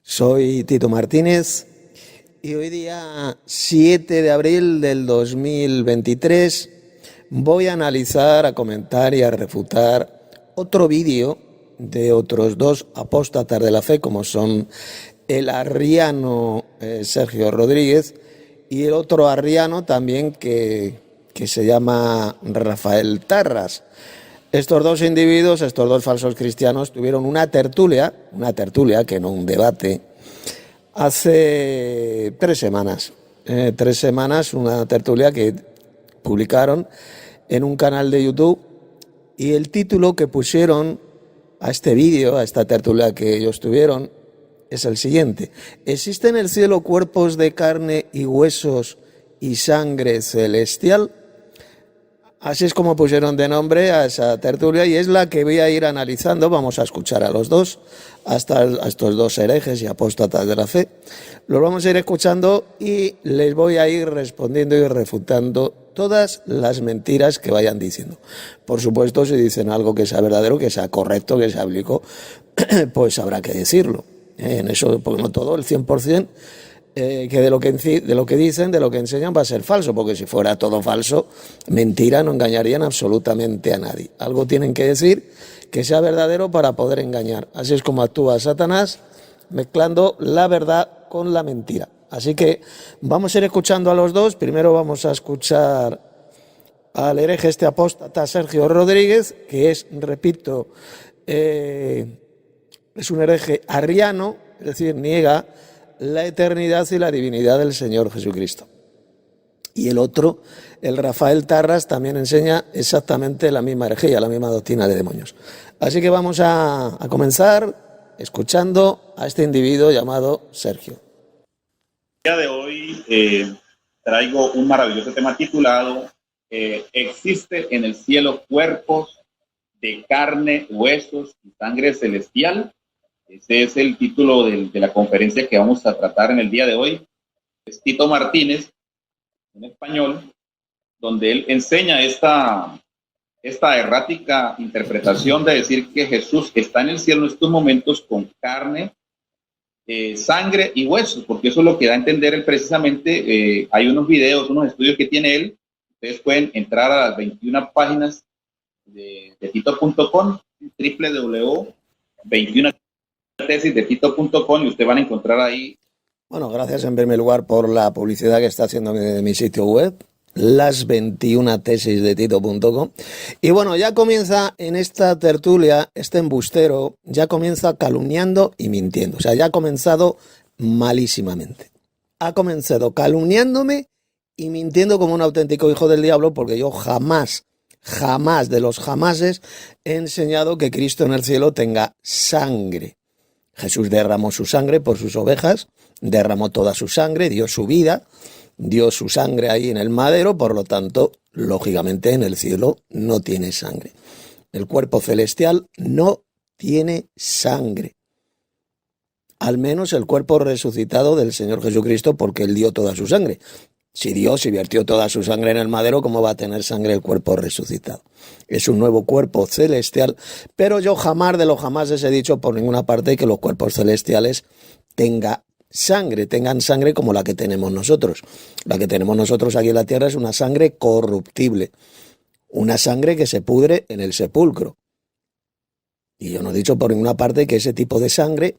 Soy Tito Martínez y hoy día 7 de abril del 2023 voy a analizar, a comentar y a refutar otro vídeo de otros dos apóstatas de la fe, como son el arriano Sergio Rodríguez y el otro arriano también que se llama Rafael Tarras. Estos dos individuos, estos dos falsos cristianos, tuvieron una tertulia que no un debate, hace 3 semanas. 3 semanas, una tertulia que publicaron en un canal de YouTube, y el título que pusieron a este vídeo, a esta tertulia que ellos tuvieron, es el siguiente: ¿existen en el cielo cuerpos de carne y huesos y sangre celestial? Así es como pusieron de nombre a esa tertulia, y es la que voy a ir analizando. Vamos a escuchar a los dos, a estos dos herejes y apóstatas de la fe. Los vamos a ir escuchando y les voy a ir respondiendo y refutando todas las mentiras que vayan diciendo. Por supuesto, si dicen algo que sea verdadero, que sea correcto, que sea bíblico, pues habrá que decirlo. En eso, porque no todo, el 100%. Que de lo que dicen, de lo que enseñan, va a ser falso, porque si fuera todo falso, mentira, no engañarían absolutamente a nadie. Algo tienen que decir que sea verdadero para poder engañar. Así es como actúa Satanás, mezclando la verdad con la mentira. Así que vamos a ir escuchando a los dos. Primero vamos a escuchar al hereje apóstata Sergio Rodríguez, que es, repito, es un hereje arriano, es decir, niega la eternidad y la divinidad del Señor Jesucristo. Y el otro, el Rafael Tarras, también enseña exactamente la misma herejía, la misma doctrina de demonios. Así que vamos a comenzar escuchando a este individuo llamado Sergio. El día de hoy traigo un maravilloso tema titulado ¿existe en el cielo cuerpos de carne, huesos y sangre celestial? Ese es el título de la conferencia que vamos a tratar en el día de hoy. Es Tito Martínez, en español, donde él enseña esta errática interpretación de decir que Jesús está en el cielo en estos momentos con carne, sangre y huesos, porque eso es lo que da a entender él precisamente. Hay unos videos, unos estudios que tiene él. Ustedes pueden entrar a las 21 páginas de tito.com, www.21 tesis de tito.com, y ustedes van a encontrar ahí. Bueno, gracias en primer lugar por la publicidad que está haciendo de mi sitio web, las 21 tesis de tito.com. Y bueno, ya comienza en esta tertulia, este embustero, ya comienza calumniando y mintiendo. O sea, ya ha comenzado malísimamente. Ha comenzado calumniándome y mintiendo como un auténtico hijo del diablo, porque yo jamás de los jamases he enseñado que Cristo en el cielo tenga sangre. Jesús derramó su sangre por sus ovejas, derramó toda su sangre, dio su vida, dio su sangre ahí en el madero, por lo tanto, lógicamente en el cielo no tiene sangre. El cuerpo celestial no tiene sangre. Al menos el cuerpo resucitado del Señor Jesucristo, porque Él dio toda su sangre. Si Dios vertió toda su sangre en el madero, ¿cómo va a tener sangre el cuerpo resucitado? Es un nuevo cuerpo celestial, pero yo jamás de los jamases he dicho por ninguna parte que los cuerpos celestiales tengan sangre como la que tenemos nosotros. La que tenemos nosotros aquí en la tierra es una sangre corruptible, una sangre que se pudre en el sepulcro. Y yo no he dicho por ninguna parte que ese tipo de sangre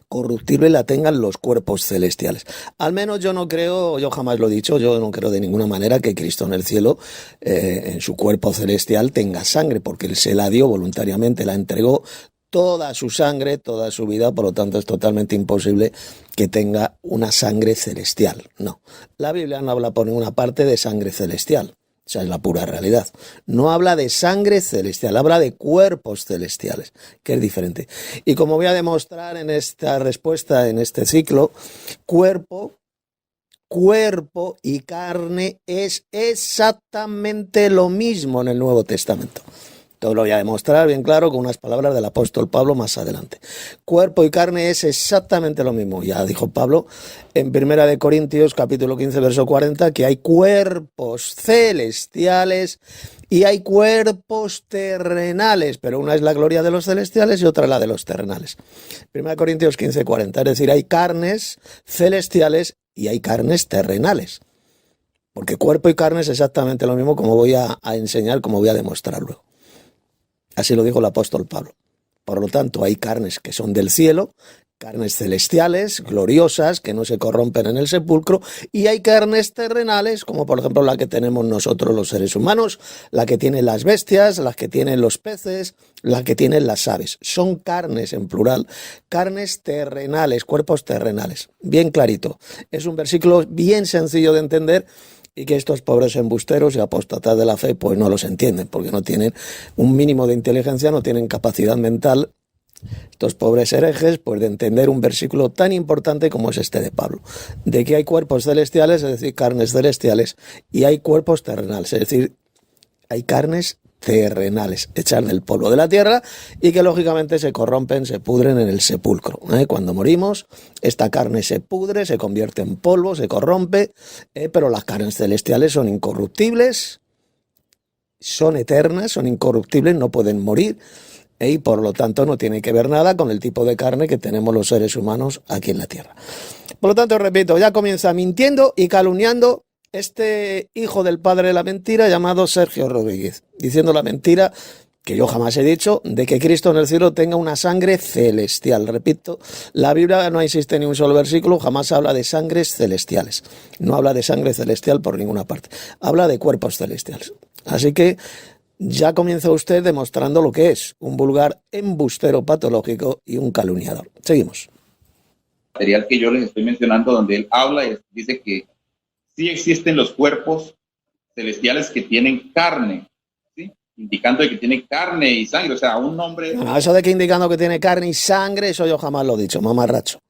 corruptible la tengan los cuerpos celestiales. Al menos yo no creo, yo jamás lo he dicho, yo no creo de ninguna manera que Cristo en el cielo, en su cuerpo celestial, tenga sangre, porque Él se la dio voluntariamente, la entregó toda su sangre, toda su vida, por lo tanto es totalmente imposible que tenga una sangre celestial. No, la Biblia no habla por ninguna parte de sangre celestial. Esa es la pura realidad. No habla de sangre celestial, habla de cuerpos celestiales, que es diferente. Y como voy a demostrar en esta respuesta, en este ciclo, cuerpo y carne es exactamente lo mismo en el Nuevo Testamento. Esto lo voy a demostrar bien claro con unas palabras del apóstol Pablo más adelante. Cuerpo y carne es exactamente lo mismo. Ya dijo Pablo en 1 Corintios capítulo 15 verso 40 que hay cuerpos celestiales y hay cuerpos terrenales, pero una es la gloria de los celestiales y otra la de los terrenales. 1 Corintios 15, 40, es decir, hay carnes celestiales y hay carnes terrenales. Porque cuerpo y carne es exactamente lo mismo, como voy a enseñar, como voy a demostrar luego. Así lo dijo el apóstol Pablo. Por lo tanto, hay carnes que son del cielo, carnes celestiales, gloriosas, que no se corrompen en el sepulcro, y hay carnes terrenales, como por ejemplo la que tenemos nosotros los seres humanos, la que tienen las bestias, las que tienen los peces, la que tienen las aves. Son carnes en plural, carnes terrenales, cuerpos terrenales. Bien clarito. Es un versículo bien sencillo de entender, y que estos pobres embusteros y apóstatas de la fe pues no los entienden, porque no tienen un mínimo de inteligencia, no tienen capacidad mental, estos pobres herejes, pues de entender un versículo tan importante como es este de Pablo, de que hay cuerpos celestiales, es decir, carnes celestiales, y hay cuerpos terrenales, es decir, hay carnes terrenales, hechas del polvo de la tierra y que lógicamente se corrompen, se pudren en el sepulcro. Cuando morimos, esta carne se pudre, se convierte en polvo, se corrompe, pero las carnes celestiales son incorruptibles, son eternas, son incorruptibles, no pueden morir y por lo tanto no tiene que ver nada con el tipo de carne que tenemos los seres humanos aquí en la tierra. Por lo tanto, repito, ya comienza mintiendo y calumniando este hijo del padre de la mentira llamado Sergio Rodríguez, diciendo la mentira que yo jamás he dicho, de que Cristo en el cielo tenga una sangre celestial. Repito, la Biblia no existe ni un solo versículo, jamás habla de sangres celestiales. No habla de sangre celestial por ninguna parte. Habla de cuerpos celestiales. Así que ya comienza usted demostrando lo que es un vulgar embustero patológico y un calumniador. Seguimos. Material que yo les estoy mencionando, donde él habla y dice que sí existen los cuerpos celestiales que tienen carne, ¿sí? Indicando que tiene carne y sangre, o sea, un nombre... No, eso de que indicando que tiene carne y sangre, eso yo jamás lo he dicho, mamarracho.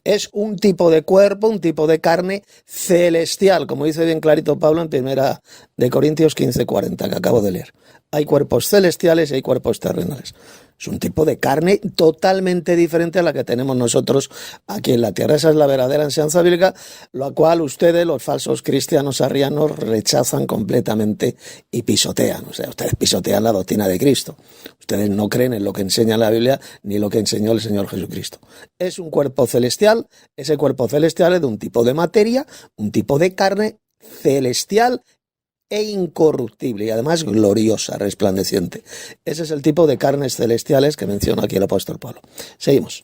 Es un tipo de cuerpo, un tipo de carne celestial, como dice bien clarito Pablo en 1 Corintios 15, 40, que acabo de leer. Hay cuerpos celestiales y hay cuerpos terrenales. Es un tipo de carne totalmente diferente a la que tenemos nosotros aquí en la tierra. Esa es la verdadera enseñanza bíblica, la cual ustedes, los falsos cristianos arrianos, rechazan completamente y pisotean. O sea, ustedes pisotean la doctrina de Cristo. Ustedes no creen en lo que enseña la Biblia ni lo que enseñó el Señor Jesucristo. Es un cuerpo celestial, ese cuerpo celestial es de un tipo de materia, un tipo de carne celestial e incorruptible y además gloriosa, resplandeciente. Ese es el tipo de carnes celestiales que menciona aquí el apóstol Pablo. Seguimos.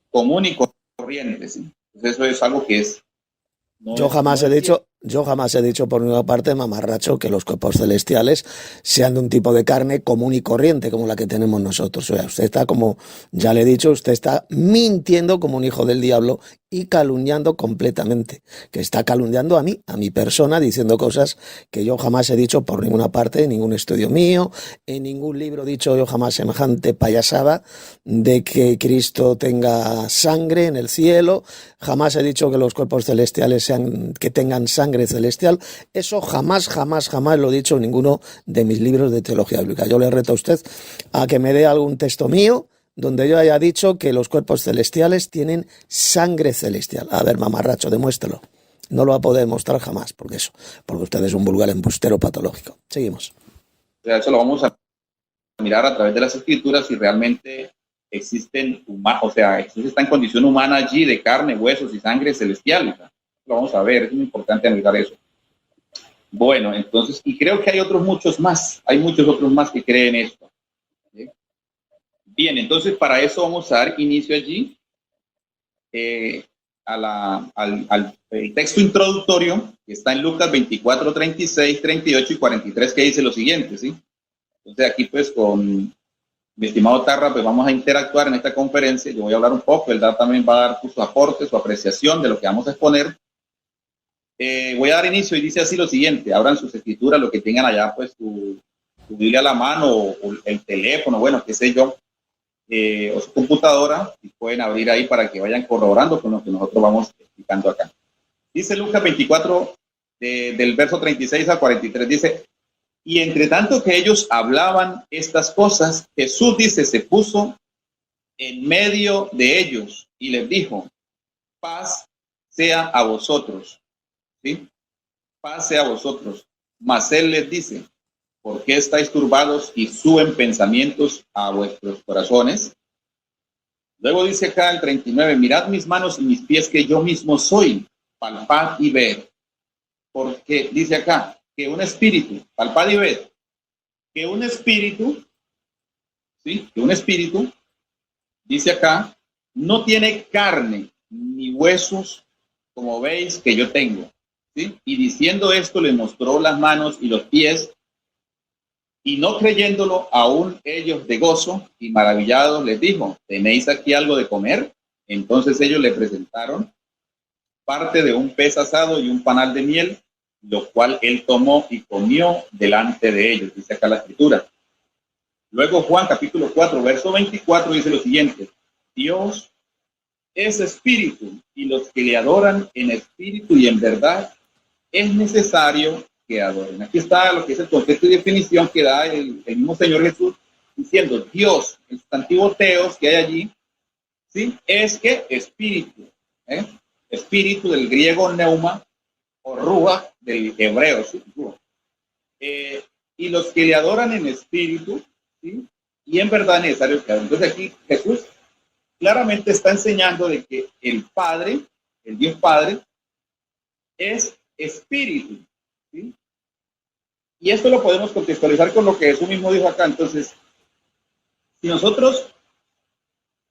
Común y corriente, ¿sí? Pues eso es algo que es... Yo jamás he dicho por una parte, mamarracho, que los cuerpos celestiales sean de un tipo de carne común y corriente como la que tenemos nosotros. O sea, usted está, como ya le he dicho, usted está mintiendo como un hijo del diablo y calumniando completamente. Que está calumniando a mí, a mi persona, diciendo cosas que yo jamás he dicho por ninguna parte, en ningún estudio mío, en ningún libro he dicho yo jamás semejante payasada de que Cristo tenga sangre en el cielo. Jamás he dicho que los cuerpos celestiales que tengan sangre celestial. Eso jamás lo he dicho en ninguno de mis libros de teología bíblica. Yo le reto a usted a que me dé algún texto mío donde yo haya dicho que los cuerpos celestiales tienen sangre celestial. A ver, mamarracho, demuéstralo. No lo va a poder demostrar jamás, porque usted es un vulgar embustero patológico. Seguimos. O sea, eso lo vamos a mirar a través de las escrituras si realmente existen, o sea, está en condición humana allí de carne, huesos y sangre celestial. Lo vamos a ver, es muy importante analizar eso. Bueno, entonces, y creo que hay muchos otros más que creen esto. ¿Sí? Bien, entonces para eso vamos a dar inicio allí al texto introductorio que está en Lucas 24, 36, 38 y 43, que dice lo siguiente, ¿sí? Entonces aquí pues con mi estimado Tarra, pues vamos a interactuar en esta conferencia. Yo voy a hablar un poco, él también va a dar su aporte, su apreciación de lo que vamos a exponer. Voy a dar inicio y dice así lo siguiente: abran sus escrituras, lo que tengan allá, pues su Biblia a la mano o el teléfono, bueno, qué sé yo, o su computadora, y pueden abrir ahí para que vayan corroborando con lo que nosotros vamos explicando acá. Dice Lucas 24, del verso 36 al 43, dice: Y entre tanto que ellos hablaban estas cosas, Jesús dice, se puso en medio de ellos y les dijo, paz sea a vosotros, ¿sí? Paz sea a vosotros. Mas él les dice, ¿por qué estáis turbados y suben pensamientos a vuestros corazones? Luego dice acá el 39, mirad mis manos y mis pies que yo mismo soy, palpad y ved. Porque dice acá, que un espíritu, palpad y ved, que un espíritu, ¿sí? Que un espíritu, dice acá, no tiene carne ni huesos como veis que yo tengo, ¿sí? Y diciendo esto le mostró las manos y los pies, y no creyéndolo aún ellos de gozo y maravillados les dijo, ¿tenéis aquí algo de comer? Entonces ellos le presentaron parte de un pez asado y un panal de miel, lo cual él tomó y comió delante de ellos, dice acá la escritura. Luego Juan capítulo 4, verso 24 dice lo siguiente, Dios es espíritu y los que le adoran en espíritu y en verdad es necesario que adoren. Aquí está lo que es el concepto y definición que da el mismo Señor Jesús diciendo Dios, el sustantivo teos que hay allí, ¿sí? Es que espíritu, espíritu del griego neuma o ruach del hebreo, ¿sí? Y los que le adoran en espíritu, ¿sí? Y en verdad es necesario que adoren. Entonces aquí Jesús claramente está enseñando de que el Padre, el Dios Padre, es espíritu, ¿sí? Y esto lo podemos contextualizar con lo que Jesús mismo dijo acá. Entonces, si nosotros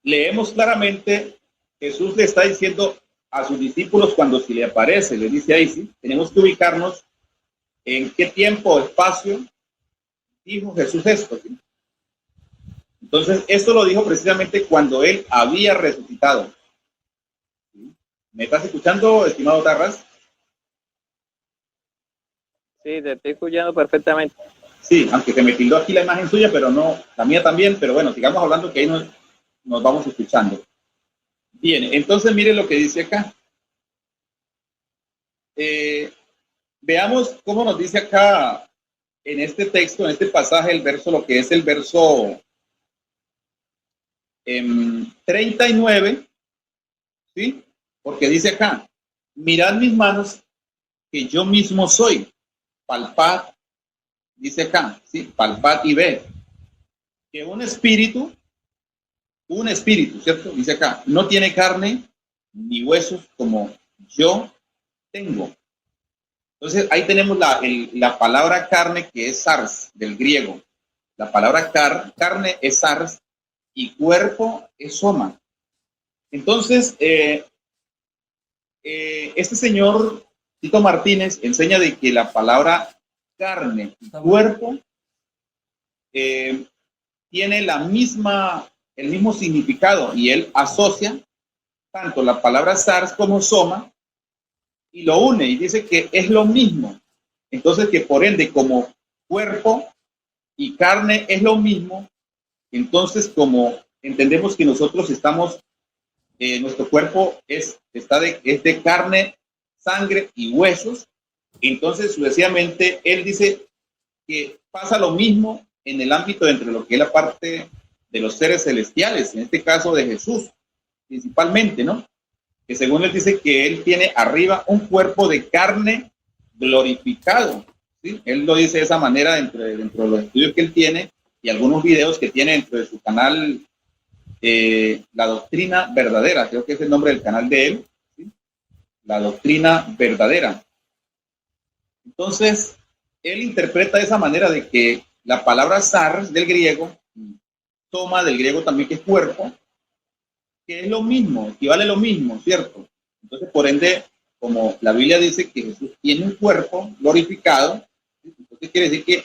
leemos claramente, Jesús le está diciendo a sus discípulos cuando se le aparece, le dice ahí, sí, tenemos que ubicarnos en qué tiempo o espacio dijo Jesús esto, ¿sí? Entonces, esto lo dijo precisamente cuando él había resucitado. ¿Sí? ¿Me estás escuchando, estimado Tarras? Sí, te estoy escuchando perfectamente. Sí, aunque se me tildó aquí la imagen suya, pero no, la mía también, pero bueno, sigamos hablando que ahí nos vamos escuchando. Bien, entonces mire lo que dice acá. Veamos cómo nos dice acá en este texto, en este pasaje, el verso, lo que es el verso 39, ¿sí? Porque dice acá, mirad mis manos que yo mismo soy, palpad, dice acá, ¿sí? Palpad y ved, que un espíritu, ¿cierto? Dice acá, no tiene carne ni huesos como yo tengo. Entonces ahí tenemos la palabra carne que es sars, del griego. La palabra carne es sars y cuerpo es soma. Entonces, este señor Tito Martínez enseña de que la palabra carne y cuerpo tiene el mismo significado y él asocia tanto la palabra sars como soma y lo une y dice que es lo mismo. Entonces que por ende como cuerpo y carne es lo mismo, entonces como entendemos que nosotros estamos, nuestro cuerpo es de carne, sangre y huesos, entonces sucesivamente él dice que pasa lo mismo en el ámbito entre lo que es la parte de los seres celestiales, en este caso de Jesús, principalmente, ¿no? Que según él dice que él tiene arriba un cuerpo de carne glorificado, ¿sí? Él lo dice de esa manera dentro de los estudios que él tiene y algunos videos que tiene dentro de su canal, La Doctrina Verdadera, creo que es el nombre del canal de él, ¿sí? La Doctrina Verdadera. Entonces, él interpreta de esa manera de que la palabra sars del griego, toma del griego también que es cuerpo, que es lo mismo, equivale lo mismo, ¿cierto? Entonces, por ende, como la Biblia dice que Jesús tiene un cuerpo glorificado, entonces quiere decir que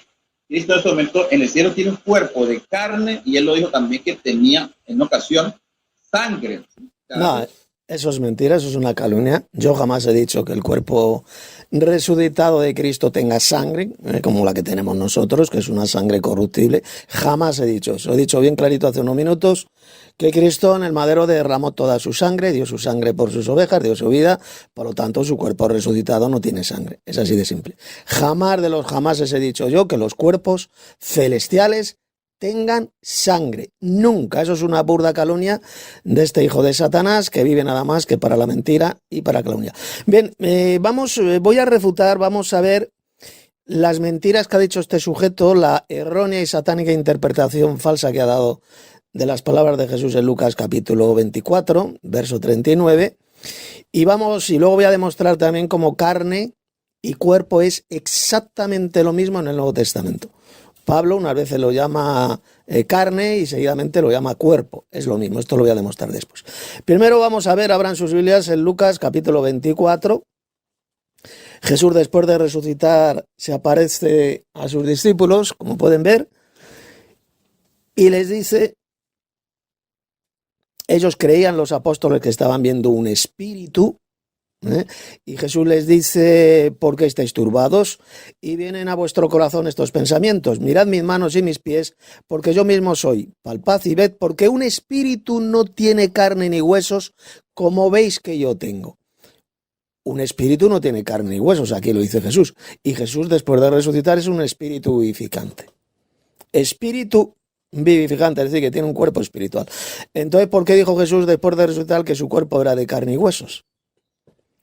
Cristo en ese momento en el cielo tiene un cuerpo de carne y él lo dijo también que tenía en ocasión sangre. ¿Sí? No, eso es mentira, eso es una calumnia. Yo jamás he dicho que el cuerpo resucitado de Cristo tenga sangre, como la que tenemos nosotros, que es una sangre corruptible. Jamás he dicho eso. He dicho bien clarito hace unos minutos que Cristo en el madero derramó toda su sangre, dio su sangre por sus ovejas, dio su vida, por lo tanto su cuerpo resucitado no tiene sangre. Es así de simple. Jamás de los jamases he dicho yo que los cuerpos celestiales tengan sangre. Nunca. Eso es una burda calumnia de este hijo de Satanás que vive nada más que para la mentira y para la calumnia. Bien, voy a refutar, vamos a ver las mentiras que ha dicho este sujeto, la errónea y satánica interpretación falsa que ha dado de las palabras de Jesús en Lucas capítulo 24, verso 39. Y luego voy a demostrar también cómo carne y cuerpo es exactamente lo mismo en el Nuevo Testamento. Pablo unas veces lo llama carne y seguidamente lo llama cuerpo. Es lo mismo, esto lo voy a demostrar después. Primero vamos a ver, abran sus Biblias en Lucas capítulo 24. Jesús, después de resucitar, se aparece a sus discípulos, como pueden ver, y les dice, ellos creían, los apóstoles, que estaban viendo un espíritu, y Jesús les dice, ¿por qué estáis turbados? Y vienen a vuestro corazón estos pensamientos. Mirad mis manos y mis pies, porque yo mismo soy. Palpad y ved, porque un espíritu no tiene carne ni huesos, como veis que yo tengo. Un espíritu no tiene carne ni huesos, aquí lo dice Jesús. Y Jesús, después de resucitar, es un espíritu vivificante. Espíritu vivificante, es decir, que tiene un cuerpo espiritual. Entonces, ¿por qué dijo Jesús, después de resucitar, que su cuerpo era de carne y huesos?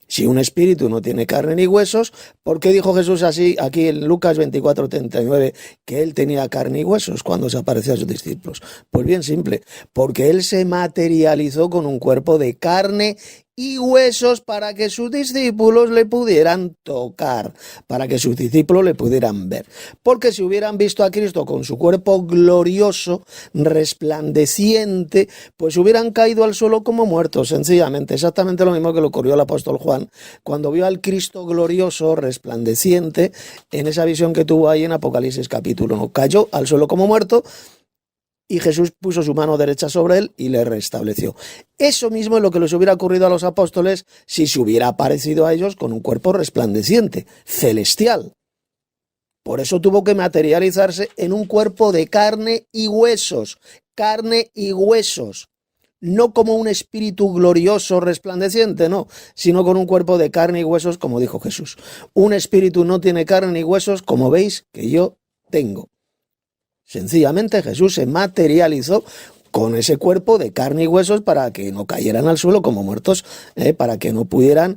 Si un espíritu no tiene carne ni huesos, ¿por qué dijo Jesús así aquí en Lucas 24:39 que él tenía carne y huesos cuando se apareció a sus discípulos? Pues bien simple, porque él se materializó con un cuerpo de carne y huesos para que sus discípulos le pudieran tocar, para que sus discípulos le pudieran ver. Porque si hubieran visto a Cristo con su cuerpo glorioso, resplandeciente, pues hubieran caído al suelo como muertos, sencillamente. Exactamente lo mismo que le ocurrió al apóstol Juan, cuando vio al Cristo glorioso, resplandeciente, en esa visión que tuvo ahí en Apocalipsis capítulo 1. Cayó al suelo como muerto, y Jesús puso su mano derecha sobre él y le restableció. Eso mismo es lo que les hubiera ocurrido a los apóstoles si se hubiera aparecido a ellos con un cuerpo resplandeciente, celestial. Por eso tuvo que materializarse en un cuerpo de carne y huesos, no como un espíritu glorioso resplandeciente, no, sino con un cuerpo de carne y huesos, como dijo Jesús. Un espíritu no tiene carne ni huesos, como veis que yo tengo. Sencillamente Jesús se materializó con ese cuerpo de carne y huesos para que no cayeran al suelo como muertos, para que pudieran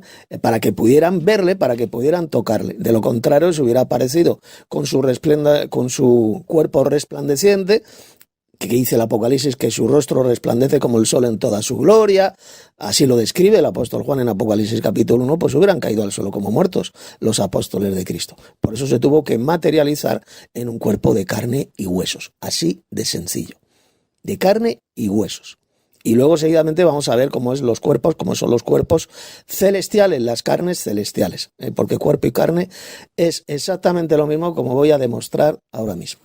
verle, para que pudieran tocarle. De lo contrario, se hubiera aparecido con su cuerpo resplandeciente, que dice el Apocalipsis que su rostro resplandece como el sol en toda su gloria. Así lo describe el apóstol Juan en Apocalipsis capítulo 1, pues hubieran caído al suelo como muertos los apóstoles de Cristo. Por eso se tuvo que materializar en un cuerpo de carne y huesos, así de sencillo, de carne y huesos. Y luego seguidamente vamos a ver cómo son los cuerpos celestiales, las carnes celestiales, porque cuerpo y carne es exactamente lo mismo, como voy a demostrar ahora mismo.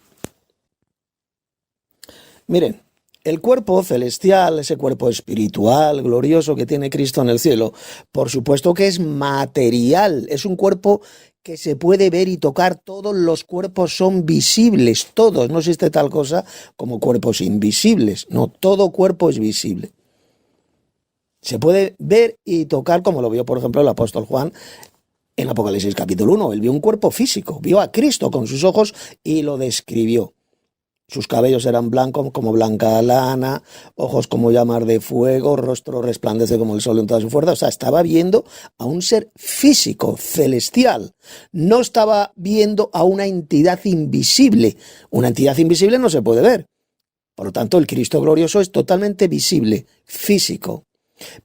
Miren, el cuerpo celestial, ese cuerpo espiritual, glorioso que tiene Cristo en el cielo, por supuesto que es material, es un cuerpo que se puede ver y tocar. Todos los cuerpos son visibles, todos, no existe tal cosa como cuerpos invisibles, no, todo cuerpo es visible. Se puede ver y tocar, como lo vio, por ejemplo, el apóstol Juan en Apocalipsis capítulo 1, él vio un cuerpo físico, vio a Cristo con sus ojos y lo describió. Sus cabellos eran blancos como blanca lana, ojos como llamas de fuego, rostro resplandece como el sol en toda su fuerza. O sea, estaba viendo a un ser físico, celestial. No estaba viendo a una entidad invisible. Una entidad invisible no se puede ver. Por lo tanto, el Cristo glorioso es totalmente visible, físico.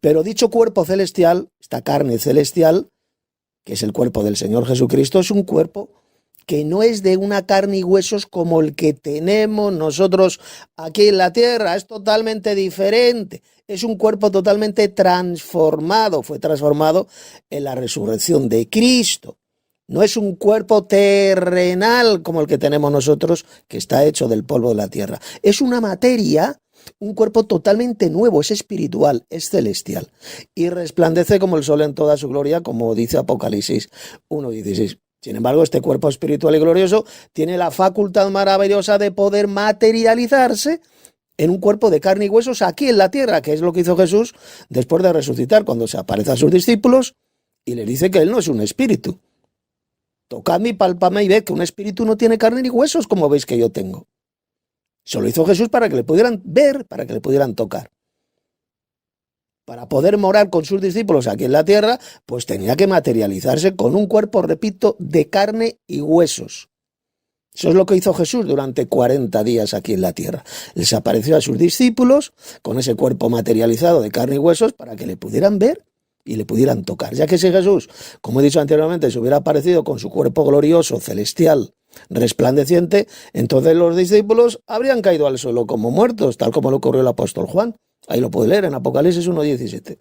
Pero dicho cuerpo celestial, esta carne celestial, que es el cuerpo del Señor Jesucristo, es un cuerpo que no es de una carne y huesos como el que tenemos nosotros aquí en la tierra, es totalmente diferente, es un cuerpo totalmente transformado, fue transformado en la resurrección de Cristo. No es un cuerpo terrenal como el que tenemos nosotros, que está hecho del polvo de la tierra. Es una materia, un cuerpo totalmente nuevo, es espiritual, es celestial. Y resplandece como el sol en toda su gloria, como dice Apocalipsis 1:16. Sin embargo, este cuerpo espiritual y glorioso tiene la facultad maravillosa de poder materializarse en un cuerpo de carne y huesos aquí en la tierra, que es lo que hizo Jesús después de resucitar, cuando se aparece a sus discípulos y les dice que él no es un espíritu. Tocadme y palpadme y ved que un espíritu no tiene carne ni huesos, como veis que yo tengo. Eso lo hizo Jesús para que le pudieran ver, para que le pudieran tocar. Para poder morar con sus discípulos aquí en la tierra, pues tenía que materializarse con un cuerpo, repito, de carne y huesos. Eso es lo que hizo Jesús durante 40 días aquí en la tierra. Les apareció a sus discípulos con ese cuerpo materializado de carne y huesos para que le pudieran ver y le pudieran tocar. Ya que si Jesús, como he dicho anteriormente, se hubiera aparecido con su cuerpo glorioso, celestial, resplandeciente, entonces los discípulos habrían caído al suelo como muertos, tal como lo ocurrió el apóstol Juan. Ahí lo puede leer en Apocalipsis 1:17.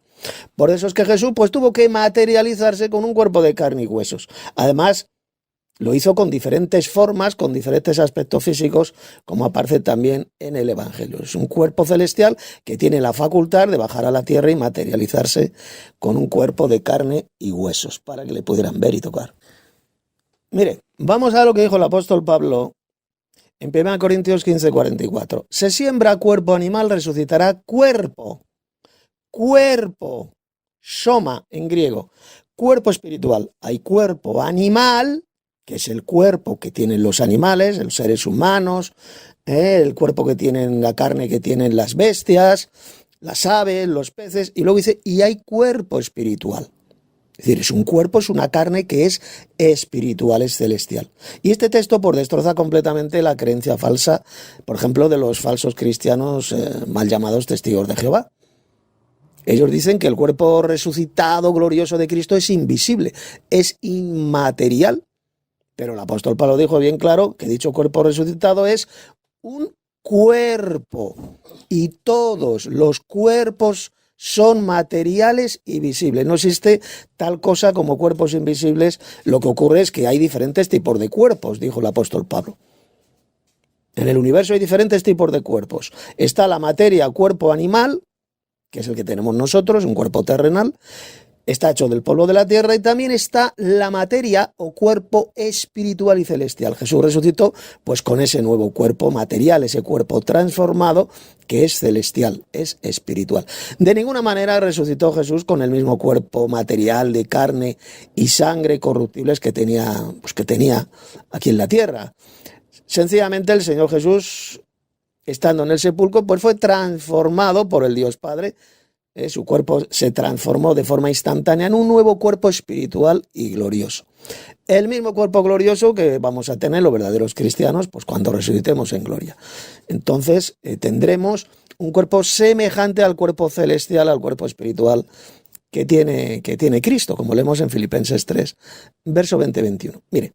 Por eso es que Jesús pues tuvo que materializarse con un cuerpo de carne y huesos. Además, lo hizo con diferentes formas, con diferentes aspectos físicos, como aparece también en el Evangelio. Es un cuerpo celestial que tiene la facultad de bajar a la tierra y materializarse con un cuerpo de carne y huesos, para que le pudieran ver y tocar. Mire, vamos a lo que dijo el apóstol Pablo en 1 Corintios 15:44. Se siembra cuerpo animal, resucitará cuerpo. Cuerpo. Soma en griego. Cuerpo espiritual. Hay cuerpo animal, que es el cuerpo que tienen los animales, los seres humanos, el cuerpo que tienen, la carne que tienen las bestias, las aves, los peces, y luego dice, y hay cuerpo espiritual. Es decir, es un cuerpo, es una carne que es espiritual, es celestial. Y este texto pues destroza completamente la creencia falsa, por ejemplo, de los falsos cristianos mal llamados testigos de Jehová. Ellos dicen que el cuerpo resucitado, glorioso de Cristo es invisible, es inmaterial. Pero el apóstol Pablo dijo bien claro que dicho cuerpo resucitado es un cuerpo. Y todos los cuerpos son materiales y visibles. No existe tal cosa como cuerpos invisibles. Lo que ocurre es que hay diferentes tipos de cuerpos, dijo el apóstol Pablo. En el universo hay diferentes tipos de cuerpos. Está la materia, cuerpo animal, que es el que tenemos nosotros, un cuerpo terrenal. Está hecho del polvo de la tierra, y también está la materia o cuerpo espiritual y celestial. Jesús resucitó pues con ese nuevo cuerpo material, ese cuerpo transformado que es celestial, es espiritual. De ninguna manera resucitó Jesús con el mismo cuerpo material de carne y sangre corruptibles que tenía aquí en la tierra. Sencillamente el Señor Jesús, estando en el sepulcro, pues fue transformado por el Dios Padre. Su cuerpo se transformó de forma instantánea en un nuevo cuerpo espiritual y glorioso. El mismo cuerpo glorioso que vamos a tener los verdaderos cristianos pues cuando resucitemos en gloria. Entonces tendremos un cuerpo semejante al cuerpo celestial, al cuerpo espiritual que tiene Cristo, como leemos en Filipenses 3, verso 20-21. Mire,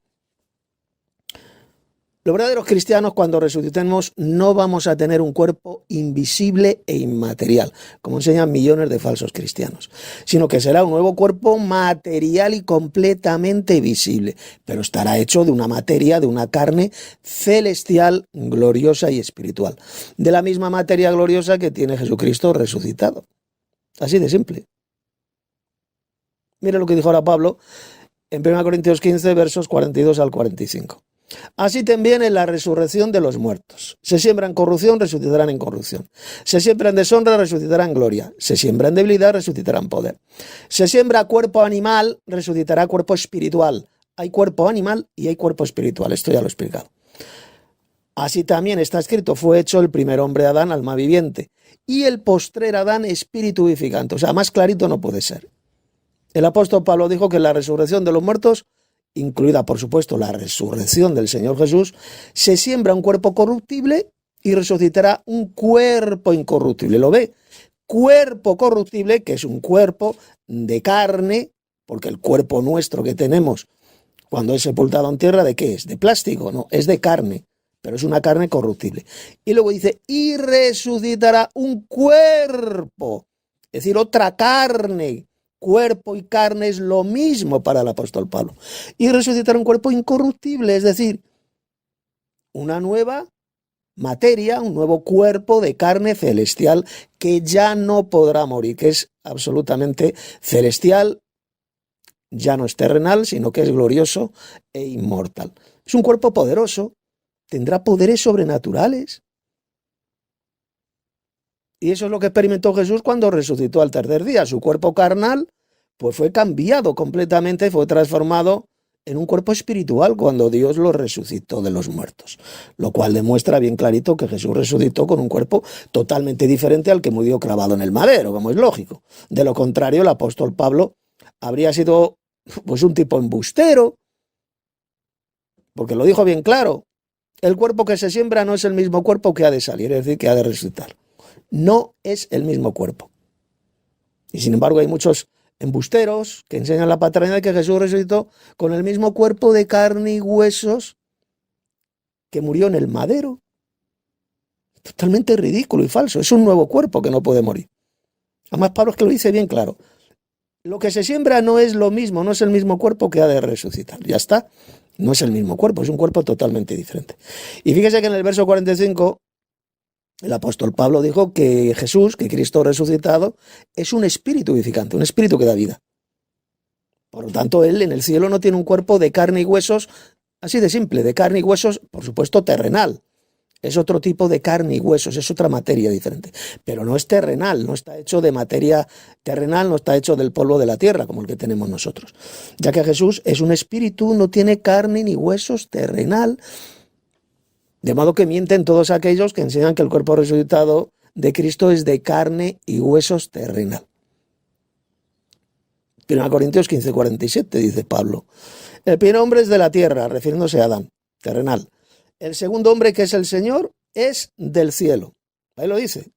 los verdaderos cristianos cuando resucitemos no vamos a tener un cuerpo invisible e inmaterial, como enseñan millones de falsos cristianos, sino que será un nuevo cuerpo material y completamente visible, pero estará hecho de una materia, de una carne celestial, gloriosa y espiritual, de la misma materia gloriosa que tiene Jesucristo resucitado. Así de simple. Mire lo que dijo ahora Pablo en 1 Corintios 15, versos 42-45. Así también en la resurrección de los muertos. Se siembra en corrupción, resucitarán en corrupción. Se siembra en deshonra, resucitarán en gloria. Se siembra en debilidad, resucitarán poder. Se siembra cuerpo animal, resucitará cuerpo espiritual. Hay cuerpo animal y hay cuerpo espiritual. Esto ya lo he explicado. Así también está escrito, fue hecho el primer hombre Adán, alma viviente, y el postrer Adán, espíritu vivificante. O sea, más clarito no puede ser. El apóstol Pablo dijo que la resurrección de los muertos, incluida por supuesto la resurrección del Señor Jesús, se siembra un cuerpo corruptible y resucitará un cuerpo incorruptible. ¿Lo ve? Cuerpo corruptible, que es un cuerpo de carne, porque el cuerpo nuestro que tenemos cuando es sepultado en tierra, ¿de qué es? De plástico, no, es de carne, pero es una carne corruptible. Y luego dice, y resucitará un cuerpo, es decir, otra carne. Cuerpo y carne es lo mismo para el apóstol Pablo. Y resucitará un cuerpo incorruptible, es decir, una nueva materia, un nuevo cuerpo de carne celestial que ya no podrá morir, que es absolutamente celestial, ya no es terrenal, sino que es glorioso e inmortal. Es un cuerpo poderoso, tendrá poderes sobrenaturales. Y eso es lo que experimentó Jesús cuando resucitó al tercer día. Su cuerpo carnal pues fue cambiado completamente, fue transformado en un cuerpo espiritual cuando Dios lo resucitó de los muertos. Lo cual demuestra bien clarito que Jesús resucitó con un cuerpo totalmente diferente al que murió clavado en el madero, como es lógico. De lo contrario, el apóstol Pablo habría sido pues un tipo embustero, porque lo dijo bien claro. El cuerpo que se siembra no es el mismo cuerpo que ha de salir, es decir, que ha de resucitar. No es el mismo cuerpo. Y sin embargo hay muchos embusteros que enseñan la paternidad de que Jesús resucitó con el mismo cuerpo de carne y huesos que murió en el madero. Totalmente ridículo y falso. Es un nuevo cuerpo que no puede morir. Además, Pablo es que lo dice bien claro. Lo que se siembra no es lo mismo, no es el mismo cuerpo que ha de resucitar. Ya está. No es el mismo cuerpo, es un cuerpo totalmente diferente. Y fíjese que en el verso 45, el apóstol Pablo dijo que Jesús, que Cristo resucitado, es un espíritu vivificante, un espíritu que da vida. Por lo tanto, él en el cielo no tiene un cuerpo de carne y huesos, así de simple, de carne y huesos, por supuesto, terrenal. Es otro tipo de carne y huesos, es otra materia diferente. Pero no es terrenal, no está hecho de materia terrenal, no está hecho del polvo de la tierra, como el que tenemos nosotros. Ya que Jesús es un espíritu, no tiene carne ni huesos terrenal. De modo que mienten todos aquellos que enseñan que el cuerpo resucitado de Cristo es de carne y huesos terrenal. 1 Corintios 15:47 dice Pablo. El primer hombre es de la tierra, refiriéndose a Adán, terrenal. El segundo hombre, que es el Señor, es del cielo. Ahí lo dice.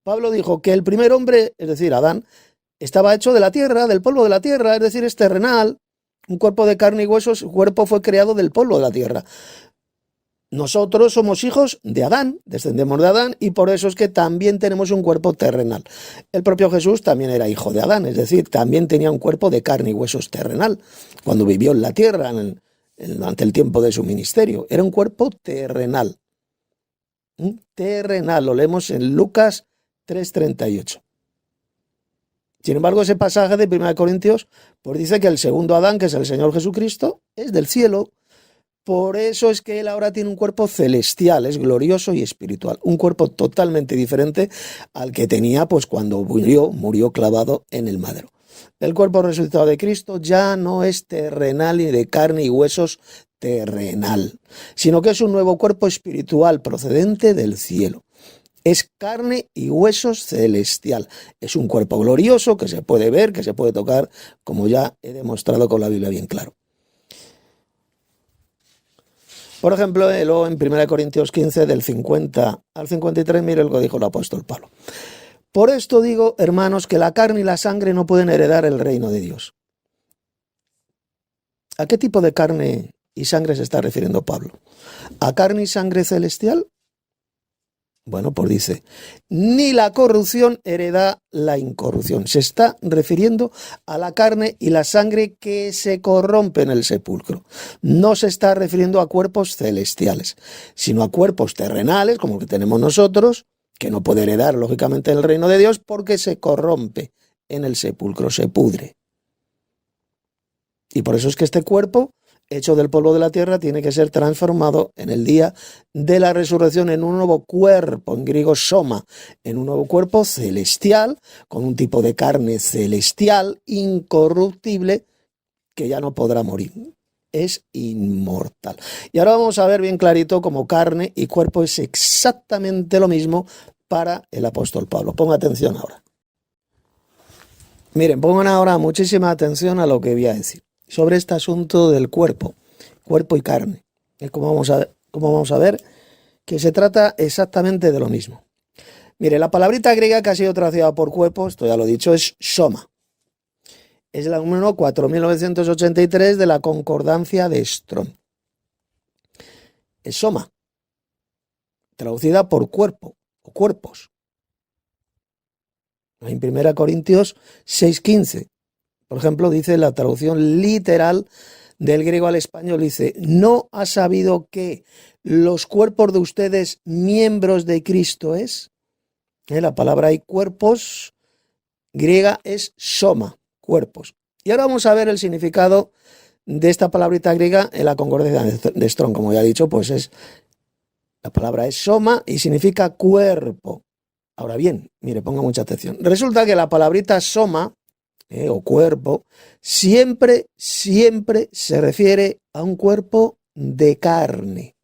Pablo dijo que el primer hombre, es decir, Adán, estaba hecho de la tierra, del polvo de la tierra, es decir, es terrenal. Un cuerpo de carne y huesos, su cuerpo fue creado del polvo de la tierra. Nosotros somos hijos de Adán, descendemos de Adán, y por eso es que también tenemos un cuerpo terrenal. El propio Jesús también era hijo de Adán, es decir, también tenía un cuerpo de carne y huesos terrenal, cuando vivió en la tierra, durante el tiempo de su ministerio. Era un cuerpo terrenal. Terrenal, lo leemos en Lucas 3:38. Sin embargo, ese pasaje de 1 Corintios pues dice que el segundo Adán, que es el Señor Jesucristo, es del cielo. Por eso es que él ahora tiene un cuerpo celestial, es glorioso y espiritual. Un cuerpo totalmente diferente al que tenía pues cuando murió clavado en el madero. El cuerpo resucitado de Cristo ya no es terrenal ni de carne y huesos terrenal, sino que es un nuevo cuerpo espiritual procedente del cielo. Es carne y huesos celestial. Es un cuerpo glorioso que se puede ver, que se puede tocar, como ya he demostrado con la Biblia bien claro. Por ejemplo, luego en 1 Corintios 15, del 50 al 53, mire lo que dijo el apóstol Pablo. Por esto digo, hermanos, que la carne y la sangre no pueden heredar el reino de Dios. ¿A qué tipo de carne y sangre se está refiriendo Pablo? ¿A carne y sangre celestial? Bueno, pues dice, ni la corrupción hereda la incorrupción. Se está refiriendo a la carne y la sangre que se corrompe en el sepulcro. No se está refiriendo a cuerpos celestiales, sino a cuerpos terrenales, como el que tenemos nosotros, que no puede heredar, lógicamente, el reino de Dios porque se corrompe en el sepulcro, se pudre. Y por eso es que este cuerpo, hecho del polvo de la tierra, tiene que ser transformado en el día de la resurrección en un nuevo cuerpo, en griego soma, en un nuevo cuerpo celestial, con un tipo de carne celestial, incorruptible, que ya no podrá morir. Es inmortal. Y ahora vamos a ver bien clarito cómo carne y cuerpo es exactamente lo mismo para el apóstol Pablo. Ponga atención ahora. Miren, pongan ahora muchísima atención a lo que voy a decir sobre este asunto del cuerpo y carne. Es como vamos a ver que se trata exactamente de lo mismo. Mire, la palabrita griega que ha sido traducida por cuerpo, esto ya lo he dicho, es soma. Es la número 4983 de la Concordancia de Strong. Es soma, traducida por cuerpo o cuerpos. En 1 Corintios 6:15. Por ejemplo, dice la traducción literal del griego al español, dice, ¿no ha sabido que los cuerpos de ustedes miembros de Cristo es? La palabra hay cuerpos, griega es soma, cuerpos. Y ahora vamos a ver el significado de esta palabrita griega en la Concordancia de Strong. Como ya he dicho, pues la palabra es soma y significa cuerpo. Ahora bien, mire, ponga mucha atención. Resulta que la palabrita soma, o cuerpo, siempre se refiere a un cuerpo de carne.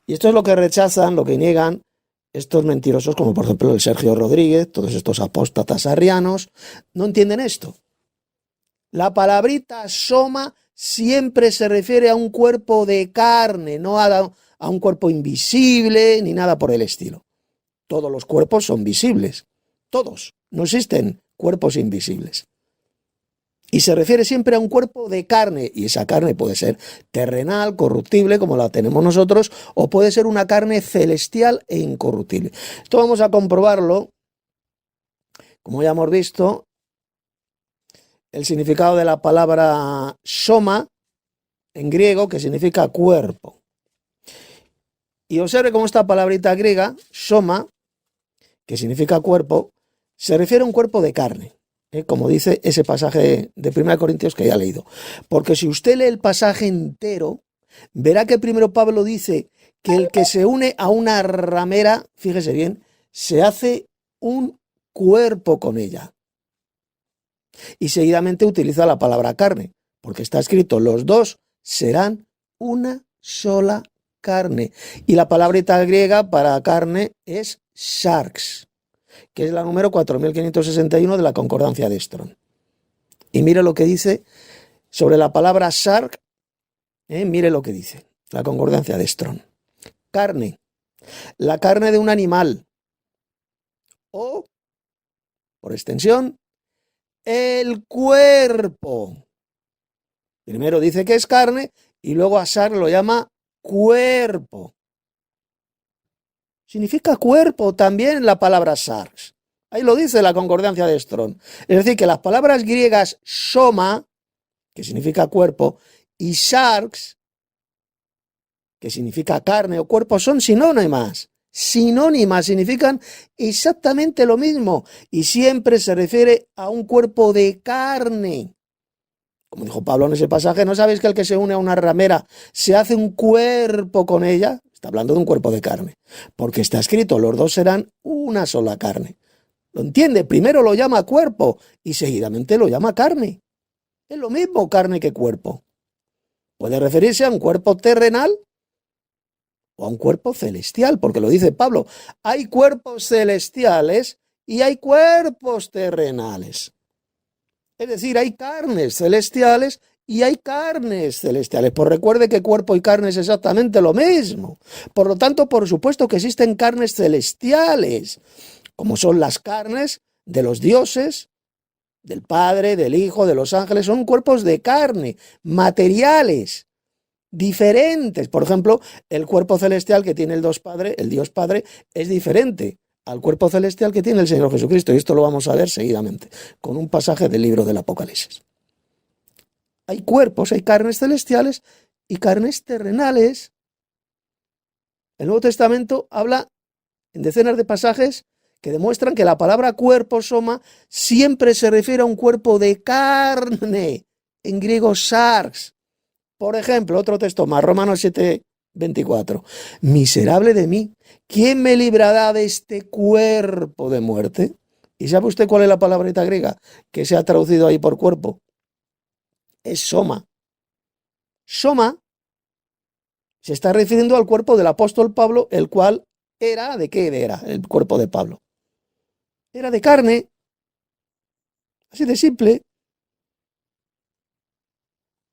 Y esto es lo que rechazan, lo que niegan estos mentirosos, como por ejemplo el Sergio Rodríguez, todos estos apóstatas arrianos, no entienden esto. La palabrita soma siempre se refiere a un cuerpo de carne, no a un cuerpo invisible ni nada por el estilo. Todos los cuerpos son visibles, todos, no existen cuerpos invisibles. Y se refiere siempre a un cuerpo de carne, y esa carne puede ser terrenal, corruptible, como la tenemos nosotros, o puede ser una carne celestial e incorruptible. Esto vamos a comprobarlo, como ya hemos visto, el significado de la palabra soma, en griego, que significa cuerpo. Y observe cómo esta palabrita griega, soma, que significa cuerpo, se refiere a un cuerpo de carne. Como dice ese pasaje de 1 Corintios que ya he leído. Porque si usted lee el pasaje entero, verá que primero Pablo dice que el que se une a una ramera, fíjese bien, se hace un cuerpo con ella. Y seguidamente utiliza la palabra carne, porque está escrito, los dos serán una sola carne. Y la palabrita griega para carne es sarx, que es la número 4561 de la concordancia de Strong. Y mire lo que dice sobre la palabra sarx, mire lo que dice la concordancia de Strong. Carne, la carne de un animal, o, por extensión, el cuerpo. Primero dice que es carne y luego a sarx lo llama cuerpo. Significa cuerpo también la palabra sarx. Ahí lo dice la concordancia de Strong. Es decir, que las palabras griegas soma, que significa cuerpo, y sarx, que significa carne o cuerpo, son sinónimas. Sinónimas, significan exactamente lo mismo y siempre se refiere a un cuerpo de carne. Como dijo Pablo en ese pasaje, ¿no sabéis que el que se une a una ramera se hace un cuerpo con ella? Está hablando de un cuerpo de carne, porque está escrito, los dos serán una sola carne. ¿Lo entiende? Primero lo llama cuerpo y seguidamente lo llama carne. Es lo mismo carne que cuerpo. Puede referirse a un cuerpo terrenal o a un cuerpo celestial, porque lo dice Pablo. Hay cuerpos celestiales y hay cuerpos terrenales. Es decir, hay carnes celestiales y hay carnes celestiales. Pues recuerde que cuerpo y carne es exactamente lo mismo. Por lo tanto, por supuesto que existen carnes celestiales, como son las carnes de los dioses, del Padre, del Hijo, de los ángeles. Son cuerpos de carne, materiales, diferentes. Por ejemplo, el cuerpo celestial que tiene el Dios Padre, es diferente al cuerpo celestial que tiene el Señor Jesucristo. Y esto lo vamos a ver seguidamente, con un pasaje del libro del Apocalipsis. Hay cuerpos, hay carnes celestiales y carnes terrenales. El Nuevo Testamento habla en decenas de pasajes que demuestran que la palabra cuerpo, soma, siempre se refiere a un cuerpo de carne, en griego sarx. Por ejemplo, otro texto más, Romanos 7:24. Miserable de mí, ¿quién me librará de este cuerpo de muerte? ¿Y sabe usted cuál es la palabrita griega que se ha traducido ahí por cuerpo? Es soma. Soma se está refiriendo al cuerpo del apóstol Pablo, el cual era, ¿de qué era el cuerpo de Pablo? Era de carne, así de simple.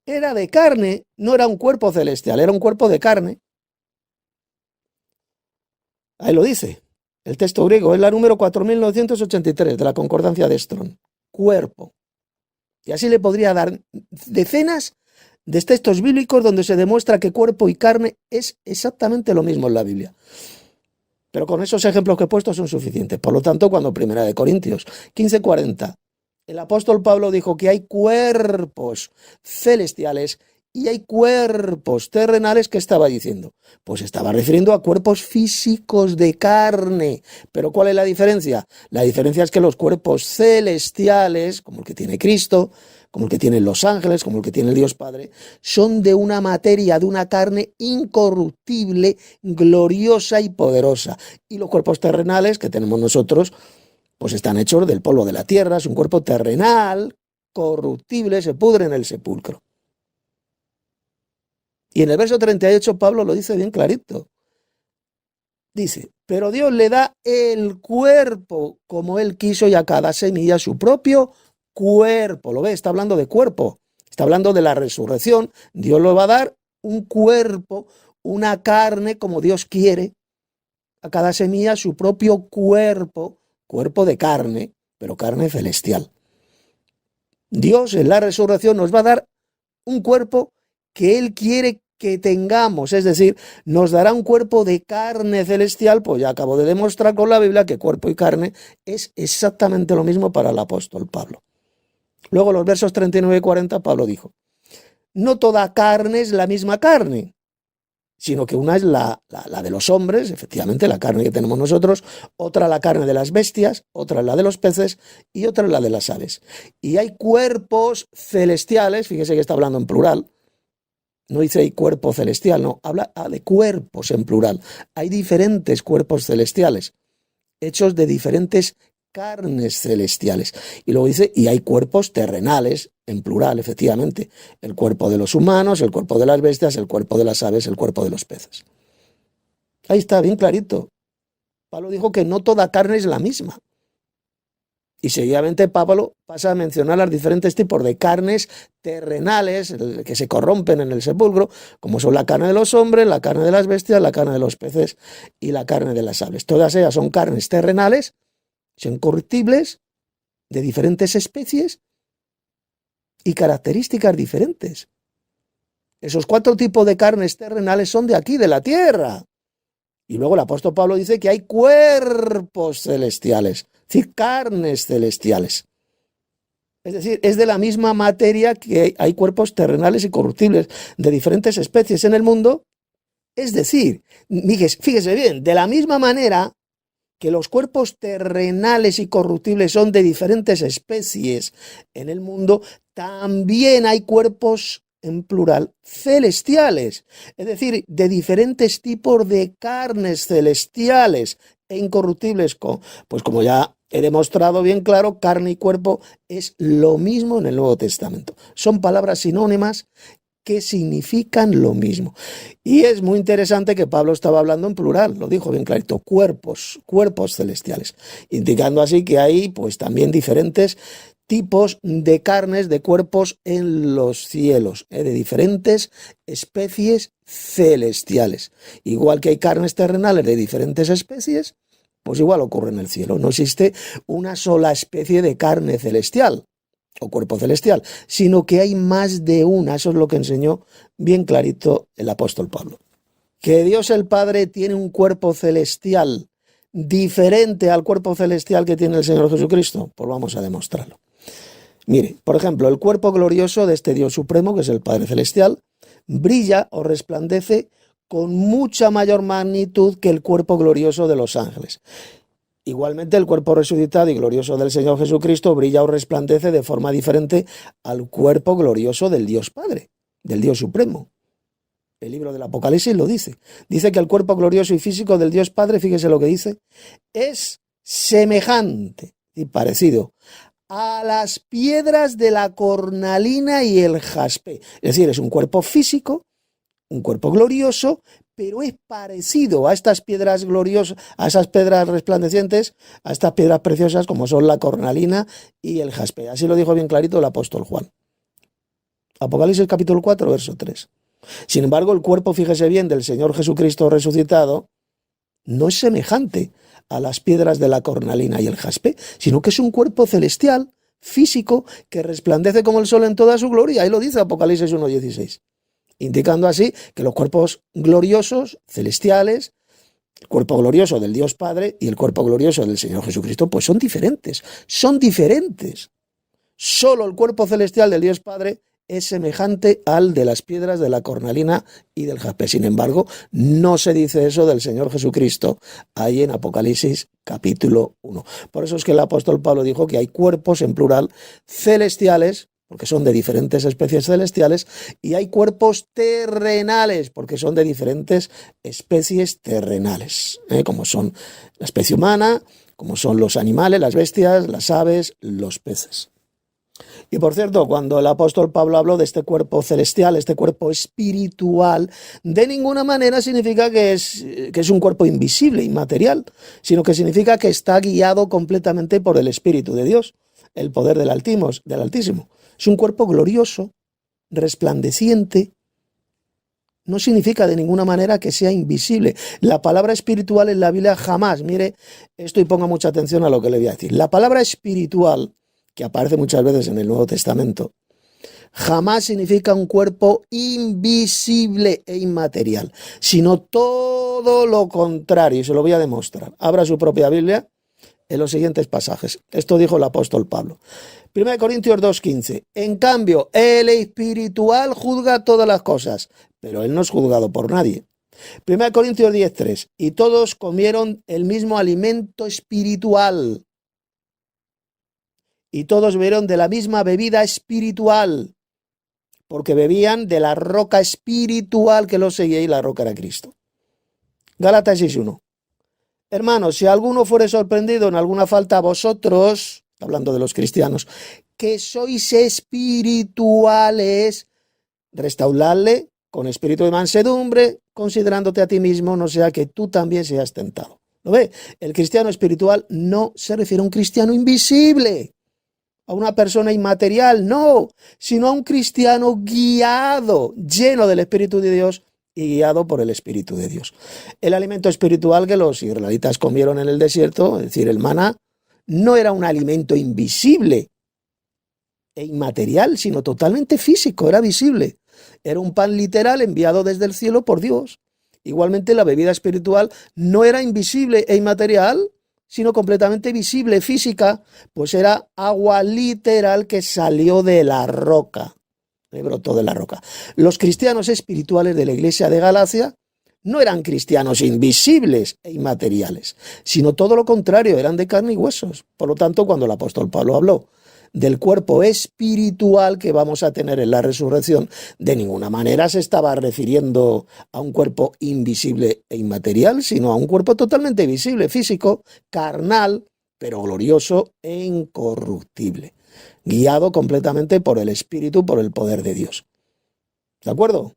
Era de carne, no era un cuerpo celestial, era un cuerpo de carne. Ahí lo dice, el texto griego, es la número 4983 de la concordancia de Strong. Cuerpo. Y así le podría dar decenas de textos bíblicos donde se demuestra que cuerpo y carne es exactamente lo mismo en la Biblia. Pero con esos ejemplos que he puesto son suficientes. Por lo tanto, cuando 1 Corintios 15:40, el apóstol Pablo dijo que hay cuerpos celestiales y hay cuerpos terrenales, ¿qué estaba diciendo? Pues estaba refiriendo a cuerpos físicos de carne. ¿Pero cuál es la diferencia? La diferencia es que los cuerpos celestiales, como el que tiene Cristo, como el que tienen los ángeles, como el que tiene el Dios Padre, son de una materia, de una carne incorruptible, gloriosa y poderosa. Y los cuerpos terrenales que tenemos nosotros, pues están hechos del polvo de la tierra, es un cuerpo terrenal, corruptible, se pudre en el sepulcro. Y en el verso 38 Pablo lo dice bien clarito. Dice, pero Dios le da el cuerpo como Él quiso y a cada semilla su propio cuerpo. ¿Lo ve? Está hablando de cuerpo. Está hablando de la resurrección. Dios le va a dar un cuerpo, una carne como Dios quiere. A cada semilla su propio cuerpo, cuerpo de carne, pero carne celestial. Dios en la resurrección nos va a dar un cuerpo que Él quiere que tengamos, es decir, nos dará un cuerpo de carne celestial. Pues ya acabo de demostrar con la Biblia que cuerpo y carne es exactamente lo mismo para el apóstol Pablo. Luego los versos 39 y 40 Pablo dijo, no toda carne es la misma carne, sino que una es la de los hombres, efectivamente la carne que tenemos nosotros, otra la carne de las bestias, otra la de los peces y otra la de las aves. Y hay cuerpos celestiales, fíjese que está hablando en plural, no dice hay cuerpo celestial, no, habla de cuerpos en plural. Hay diferentes cuerpos celestiales, hechos de diferentes carnes celestiales. Y luego dice, y hay cuerpos terrenales, en plural, efectivamente. El cuerpo de los humanos, el cuerpo de las bestias, el cuerpo de las aves, el cuerpo de los peces. Ahí está, bien clarito. Pablo dijo que no toda carne es la misma. Y seguidamente Pablo pasa a mencionar los diferentes tipos de carnes terrenales que se corrompen en el sepulcro, como son la carne de los hombres, la carne de las bestias, la carne de los peces y la carne de las aves. Todas ellas son carnes terrenales, son corruptibles, de diferentes especies y características diferentes. Esos 4 tipos de carnes terrenales son de aquí, de la tierra. Y luego el apóstol Pablo dice que hay cuerpos celestiales, es decir, carnes celestiales. Es decir, es de la misma materia que hay cuerpos terrenales y corruptibles de diferentes especies en el mundo. Es decir, fíjese bien, de la misma manera que los cuerpos terrenales y corruptibles son de diferentes especies en el mundo, también hay cuerpos en plural, celestiales, es decir, de diferentes tipos de carnes celestiales e incorruptibles, pues como ya he demostrado bien claro, carne y cuerpo es lo mismo en el Nuevo Testamento. Son palabras sinónimas que significan lo mismo. Y es muy interesante que Pablo estaba hablando en plural, lo dijo bien clarito, cuerpos celestiales, indicando así que hay pues también diferentes tipos de carnes, de cuerpos en los cielos, de diferentes especies celestiales. Igual que hay carnes terrenales de diferentes especies, pues igual ocurre en el cielo. No existe una sola especie de carne celestial o cuerpo celestial, sino que hay más de una. Eso es lo que enseñó bien clarito el apóstol Pablo. Que Dios el Padre tiene un cuerpo celestial diferente al cuerpo celestial que tiene el Señor Jesucristo, pues vamos a demostrarlo. Mire, por ejemplo, el cuerpo glorioso de este Dios supremo, que es el Padre Celestial, brilla o resplandece con mucha mayor magnitud que el cuerpo glorioso de los ángeles. Igualmente, el cuerpo resucitado y glorioso del Señor Jesucristo brilla o resplandece de forma diferente al cuerpo glorioso del Dios Padre, del Dios supremo. El libro del Apocalipsis lo dice. Dice que el cuerpo glorioso y físico del Dios Padre, fíjese lo que dice, es semejante y parecido a las piedras de la cornalina y el jaspe. Es decir, es un cuerpo físico, un cuerpo glorioso, pero es parecido a estas piedras gloriosas, a esas piedras resplandecientes, a estas piedras preciosas como son la cornalina y el jaspe. Así lo dijo bien clarito el apóstol Juan. Apocalipsis capítulo 4, verso 3. Sin embargo, el cuerpo, fíjese bien, del Señor Jesucristo resucitado, no es semejante a las piedras de la cornalina y el jaspe, sino que es un cuerpo celestial, físico, que resplandece como el sol en toda su gloria. Ahí lo dice Apocalipsis 1:16, indicando así que los cuerpos gloriosos, celestiales, el cuerpo glorioso del Dios Padre y el cuerpo glorioso del Señor Jesucristo, pues son diferentes, Solo el cuerpo celestial del Dios Padre es semejante al de las piedras de la cornalina y del jaspe. Sin embargo, no se dice eso del Señor Jesucristo ahí en Apocalipsis capítulo 1. Por eso es que el apóstol Pablo dijo que hay cuerpos en plural celestiales, porque son de diferentes especies celestiales, y hay cuerpos terrenales, porque son de diferentes especies terrenales, como son la especie humana, como son los animales, las bestias, las aves, los peces. Y por cierto, cuando el apóstol Pablo habló de este cuerpo celestial, este cuerpo espiritual, de ninguna manera significa que es un cuerpo invisible, inmaterial, sino que significa que está guiado completamente por el Espíritu de Dios, el poder del Altísimo. Es un cuerpo glorioso, resplandeciente. No significa de ninguna manera que sea invisible. La palabra espiritual en la Biblia jamás, mire esto y ponga mucha atención a lo que le voy a decir. La palabra espiritual, que aparece muchas veces en el Nuevo Testamento, jamás significa un cuerpo invisible e inmaterial, sino todo lo contrario, y se lo voy a demostrar. Abra su propia Biblia en los siguientes pasajes. Esto dijo el apóstol Pablo. 1 Corintios 2:15. En cambio, el espiritual juzga todas las cosas, pero él no es juzgado por nadie. 1 Corintios 10:3. Y todos comieron el mismo alimento espiritual. Y todos bebieron de la misma bebida espiritual, porque bebían de la roca espiritual que los seguía, y la roca era Cristo. Gálatas 6:1. Hermanos, si alguno fuere sorprendido en alguna falta, vosotros, hablando de los cristianos, que sois espirituales, restauradle con espíritu de mansedumbre, considerándote a ti mismo, no sea que tú también seas tentado. ¿Lo ve? El cristiano espiritual no se refiere a un cristiano invisible, a una persona inmaterial, no, sino a un cristiano guiado, lleno del Espíritu de Dios y guiado por el Espíritu de Dios. El alimento espiritual que los israelitas comieron en el desierto, es decir, el maná, no era un alimento invisible e inmaterial, sino totalmente físico, era visible. Era un pan literal enviado desde el cielo por Dios. Igualmente la bebida espiritual no era invisible e inmaterial, sino completamente visible, física, pues era agua literal que salió de la roca, brotó de la roca. Los cristianos espirituales de la iglesia de Galacia no eran cristianos invisibles e inmateriales, sino todo lo contrario, eran de carne y huesos. Por lo tanto, cuando el apóstol Pablo habló del cuerpo espiritual que vamos a tener en la resurrección, de ninguna manera se estaba refiriendo a un cuerpo invisible e inmaterial, sino a un cuerpo totalmente visible, físico, carnal, pero glorioso e incorruptible, guiado completamente por el Espíritu, por el poder de Dios. ¿De acuerdo?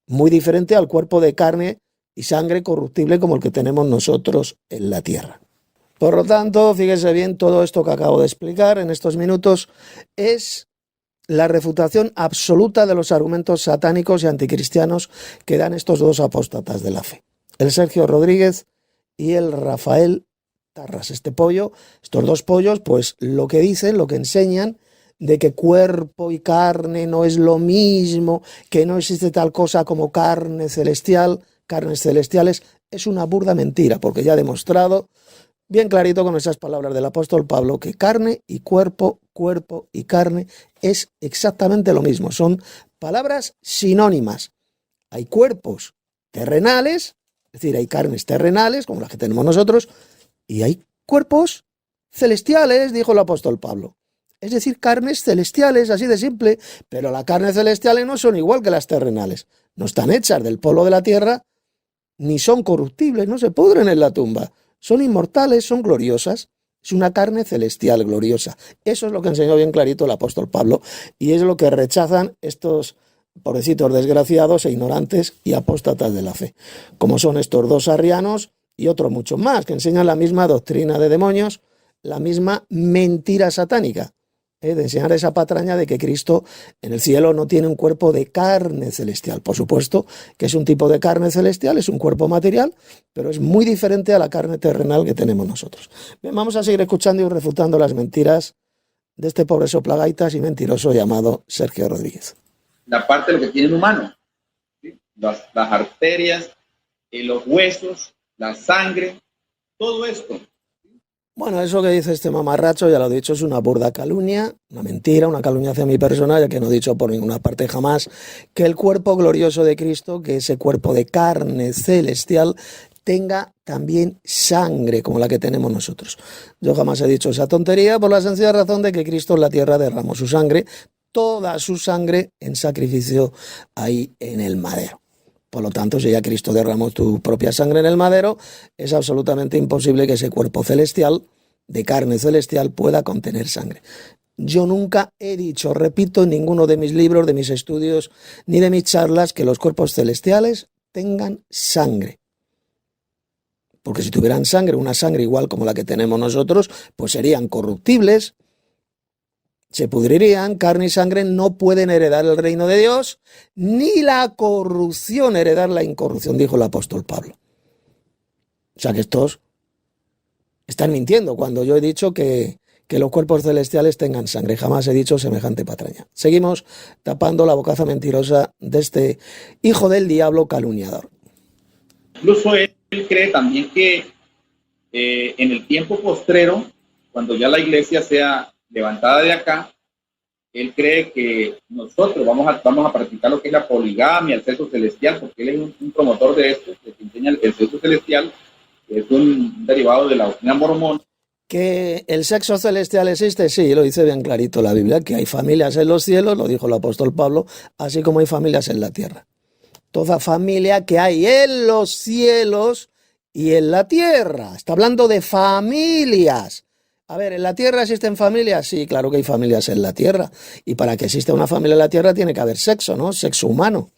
Muy diferente al cuerpo de carne y sangre corruptible como el que tenemos nosotros en la tierra. Por lo tanto, fíjese bien, todo esto que acabo de explicar en estos minutos es la refutación absoluta de los argumentos satánicos y anticristianos que dan estos dos apóstatas de la fe, el Sergio Rodríguez y el Rafael Tarras. Estos dos pollos, pues lo que dicen, lo que enseñan, de que cuerpo y carne no es lo mismo, que no existe tal cosa como carne celestial, carnes celestiales, es una burda mentira, porque ya ha demostrado bien clarito con esas palabras del apóstol Pablo que carne y cuerpo, cuerpo y carne es exactamente lo mismo. Son palabras sinónimas. Hay cuerpos terrenales, es decir, hay carnes terrenales como las que tenemos nosotros, y hay cuerpos celestiales, dijo el apóstol Pablo. Es decir, carnes celestiales, así de simple, pero las carnes celestiales no son igual que las terrenales. No están hechas del polvo de la tierra, ni son corruptibles, no se pudren en la tumba. Son inmortales, son gloriosas. Es una carne celestial gloriosa. Eso es lo que enseñó bien clarito el apóstol Pablo y es lo que rechazan estos pobrecitos desgraciados e ignorantes y apóstatas de la fe, como son estos dos arrianos y otros muchos más, que enseñan la misma doctrina de demonios, la misma mentira satánica, de enseñar esa patraña de que Cristo en el cielo no tiene un cuerpo de carne celestial. Por supuesto que es un tipo de carne celestial, es un cuerpo material, pero es muy diferente a la carne terrenal que tenemos nosotros. Bien, vamos a seguir escuchando y refutando las mentiras de este pobre soplagaitas y mentiroso llamado Sergio Rodríguez. La parte de lo que tiene el humano, ¿sí? Las arterias, los huesos, la sangre, todo esto. Bueno, eso que dice este mamarracho, ya lo he dicho, es una burda calumnia, una mentira, una calumnia hacia mi persona, ya que no he dicho por ninguna parte jamás que el cuerpo glorioso de Cristo, que ese cuerpo de carne celestial, tenga también sangre como la que tenemos nosotros. Yo jamás he dicho esa tontería por la sencilla razón de que Cristo en la tierra derramó su sangre toda su sangre en sacrificio ahí en el madero. Por lo tanto, si ya Cristo derramó tu propia sangre en el madero, es absolutamente imposible que ese cuerpo celestial, de carne celestial, pueda contener sangre. Yo nunca he dicho, repito, en ninguno de mis libros, de mis estudios, ni de mis charlas, que los cuerpos celestiales tengan sangre. Porque si tuvieran sangre, una sangre igual como la que tenemos nosotros, pues serían corruptibles, se pudrirían, carne y sangre no pueden heredar el reino de Dios, ni la corrupción heredar la incorrupción, dijo el apóstol Pablo. O sea que estos están mintiendo cuando yo he dicho que los cuerpos celestiales tengan sangre. Jamás he dicho semejante patraña. Seguimos tapando la bocaza mentirosa de este hijo del diablo calumniador. Incluso él cree también que en el tiempo postrero, cuando ya la iglesia sea levantada de acá, él cree que nosotros vamos a practicar lo que es la poligamia, el sexo celestial, porque él es un promotor de esto, que enseña el sexo celestial, que es un derivado de la doctrina mormona. Que el sexo celestial existe, sí, lo dice bien clarito la Biblia, que hay familias en los cielos, lo dijo el apóstol Pablo, así como hay familias en la tierra. Toda familia que hay en los cielos y en la tierra. Está hablando de familias. A ver, ¿en la tierra existen familias? Sí, claro que hay familias en la tierra. Y para que exista una familia en la tierra tiene que haber sexo, ¿no? Sexo humano.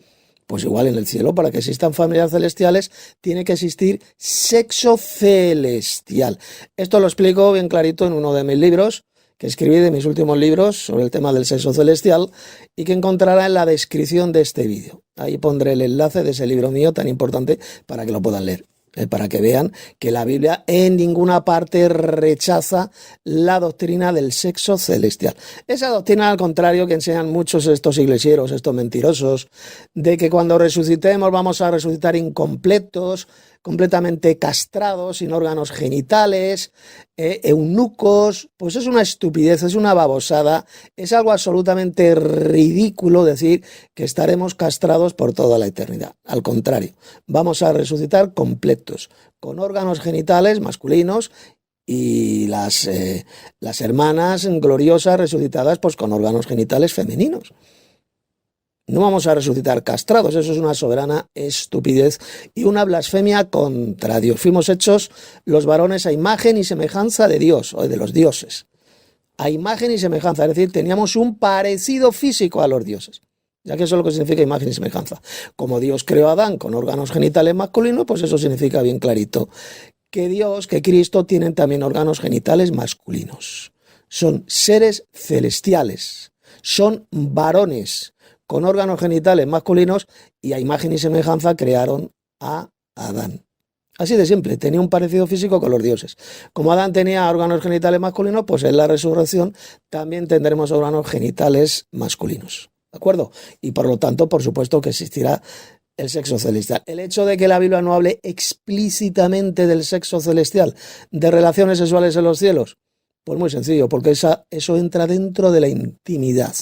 Pues igual en el cielo, para que existan familias celestiales, tiene que existir sexo celestial. Esto lo explico bien clarito en uno de mis libros, que escribí de mis últimos libros sobre el tema del sexo celestial y que encontrará en la descripción de este vídeo. Ahí pondré el enlace de ese libro mío tan importante para que lo puedan leer. Para que vean que la Biblia en ninguna parte rechaza la doctrina del sexo celestial. Esa doctrina, al contrario, que enseñan muchos estos iglesieros, estos mentirosos, de que cuando resucitemos vamos a resucitar incompletos, completamente castrados, sin órganos genitales, eunucos, pues es una estupidez, es una babosada, es algo absolutamente ridículo decir que estaremos castrados por toda la eternidad. Al contrario, vamos a resucitar completos, con órganos genitales masculinos y las hermanas gloriosas resucitadas pues con órganos genitales femeninos. No vamos a resucitar castrados, eso es una soberana estupidez y una blasfemia contra Dios. Fuimos hechos los varones a imagen y semejanza de Dios, o de los dioses. A imagen y semejanza, es decir, teníamos un parecido físico a los dioses, ya que eso es lo que significa imagen y semejanza. Como Dios creó a Adán con órganos genitales masculinos, pues eso significa bien clarito que Dios, que Cristo tienen también órganos genitales masculinos. Son seres celestiales, son varones con órganos genitales masculinos y a imagen y semejanza crearon a Adán. Así de simple, tenía un parecido físico con los dioses. Como Adán tenía órganos genitales masculinos, pues en la resurrección también tendremos órganos genitales masculinos. ¿De acuerdo? Y por lo tanto, por supuesto que existirá el sexo celestial. El hecho de que la Biblia no hable explícitamente del sexo celestial, de relaciones sexuales en los cielos, pues muy sencillo, porque eso entra dentro de la intimidad.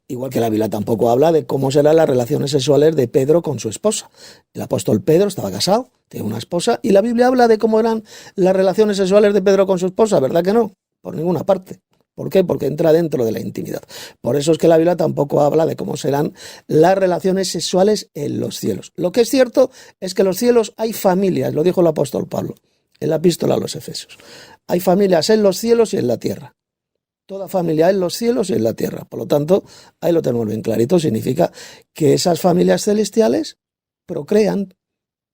Igual que la Biblia tampoco habla de cómo serán las relaciones sexuales de Pedro con su esposa. El apóstol Pedro estaba casado, tenía una esposa, y la Biblia habla de cómo eran las relaciones sexuales de Pedro con su esposa, ¿verdad que no? Por ninguna parte. ¿Por qué? Porque entra dentro de la intimidad. Por eso es que la Biblia tampoco habla de cómo serán las relaciones sexuales en los cielos. Lo que es cierto es que en los cielos hay familias, lo dijo el apóstol Pablo en la epístola a los Efesios. Hay familias en los cielos y en la tierra. Toda familia en los cielos y en la tierra. Por lo tanto, ahí lo tenemos bien clarito. Significa que esas familias celestiales procrean,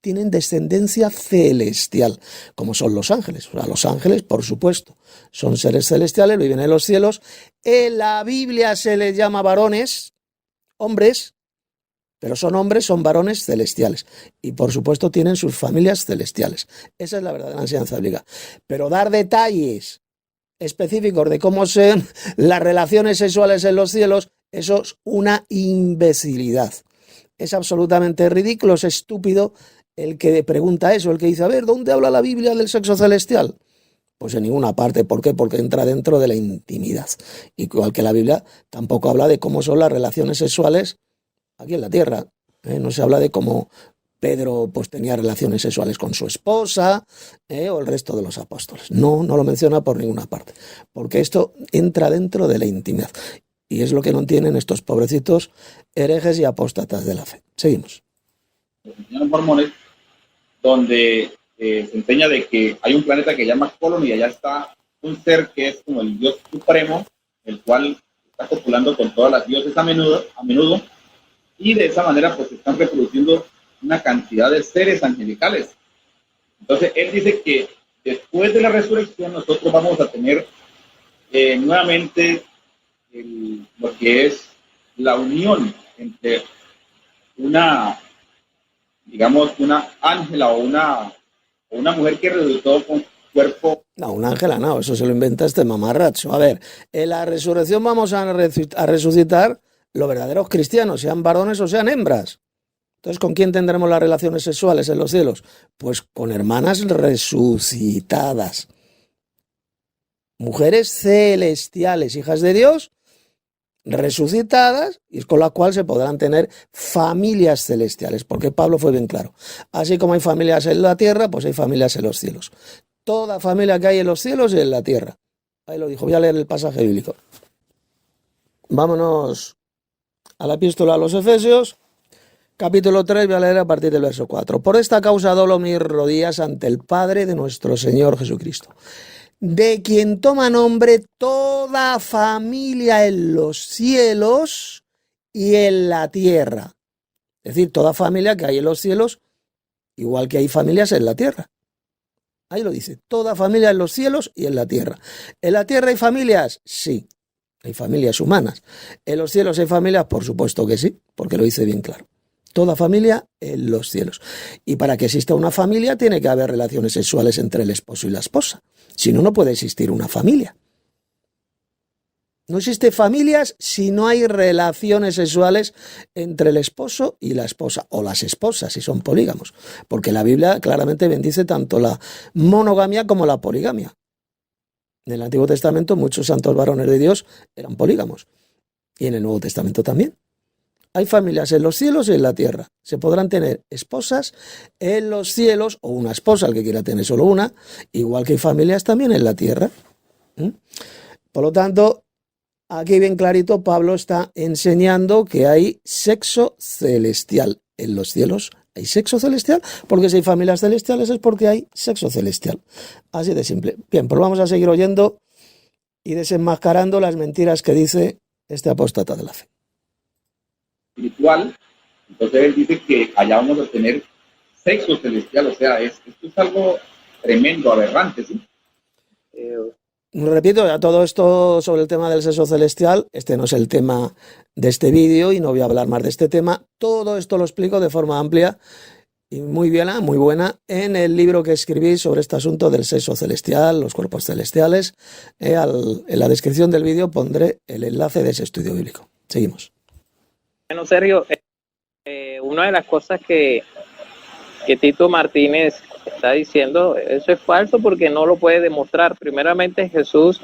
tienen descendencia celestial, como son los ángeles. O sea, los ángeles, por supuesto, son seres celestiales, viven en los cielos. En la Biblia se les llama varones, hombres, pero son hombres, son varones celestiales. Y por supuesto tienen sus familias celestiales. Esa es la verdadera enseñanza bíblica. Pero dar detalles específicos de cómo son las relaciones sexuales en los cielos, eso es una imbecilidad. Es absolutamente ridículo, es estúpido el que pregunta eso, el que dice, a ver, ¿dónde habla la Biblia del sexo celestial? Pues en ninguna parte. ¿Por qué? Porque entra dentro de la intimidad. Igual que la Biblia tampoco habla de cómo son las relaciones sexuales aquí en la tierra. No se habla de cómo Pedro pues tenía relaciones sexuales con su esposa o el resto de los apóstoles. No lo menciona por ninguna parte, porque esto entra dentro de la intimidad. Y es lo que no entienden estos pobrecitos herejes y apóstatas de la fe. Seguimos. Los enseñan los mormones, donde se enseña de que hay un planeta que se llama Colon y allá está un ser que es como el Dios supremo, el cual está copulando con todas las dioses a menudo, y de esa manera pues están reproduciendo una cantidad de seres angelicales. Entonces él dice que después de la resurrección nosotros vamos a tener nuevamente lo que es la unión entre una ángela o una mujer que resucitó con cuerpo. No, un ángela no, eso se lo inventa este mamarracho. A ver, en la resurrección vamos a resucitar los verdaderos cristianos, sean varones o sean hembras. Entonces, ¿con quién tendremos las relaciones sexuales en los cielos? Pues con hermanas resucitadas. Mujeres celestiales, hijas de Dios, resucitadas, y es con la cual se podrán tener familias celestiales, porque Pablo fue bien claro. Así como hay familias en la tierra, pues hay familias en los cielos. Toda familia que hay en los cielos y en la tierra. Ahí lo dijo, voy a leer el pasaje bíblico. Vámonos a la epístola a los Efesios, capítulo 3, voy a leer a partir del verso 4. Por esta causa doblo mis rodillas ante el Padre de nuestro Señor Jesucristo, de quien toma nombre toda familia en los cielos y en la tierra. Es decir, toda familia que hay en los cielos, igual que hay familias en la tierra. Ahí lo dice, toda familia en los cielos y en la tierra. ¿En la tierra hay familias? Sí, hay familias humanas. ¿En los cielos hay familias? Por supuesto que sí, porque lo dice bien claro. Toda familia en los cielos. Y para que exista una familia tiene que haber relaciones sexuales entre el esposo y la esposa. Si no, no puede existir una familia. No existe familias si no hay relaciones sexuales entre el esposo y la esposa, o las esposas si son polígamos, porque la Biblia claramente bendice tanto la monogamia como la poligamia. En el Antiguo Testamento muchos santos varones de Dios eran polígamos, y en el Nuevo Testamento también. Hay familias en los cielos y en la tierra. Se podrán tener esposas en los cielos, o una esposa, el que quiera tener solo una, igual que hay familias también en la tierra. Por lo tanto, aquí bien clarito Pablo está enseñando que hay sexo celestial. En los cielos hay sexo celestial, porque si hay familias celestiales es porque hay sexo celestial. Así de simple. Bien, pues vamos a seguir oyendo y desenmascarando las mentiras que dice este apóstata de la fe. Espiritual, entonces él dice que allá vamos a tener sexo celestial, o sea, esto es algo tremendo, aberrante, ¿sí? Repito, ya todo esto sobre el tema del sexo celestial, este no es el tema de este vídeo y no voy a hablar más de este tema. Todo esto lo explico de forma amplia y muy buena en el libro que escribí sobre este asunto del sexo celestial, los cuerpos celestiales. En la descripción del vídeo pondré el enlace de ese estudio bíblico. Seguimos. Bueno, Sergio, una de las cosas que Tito Martínez está diciendo, eso es falso porque no lo puede demostrar. Primeramente, Jesús,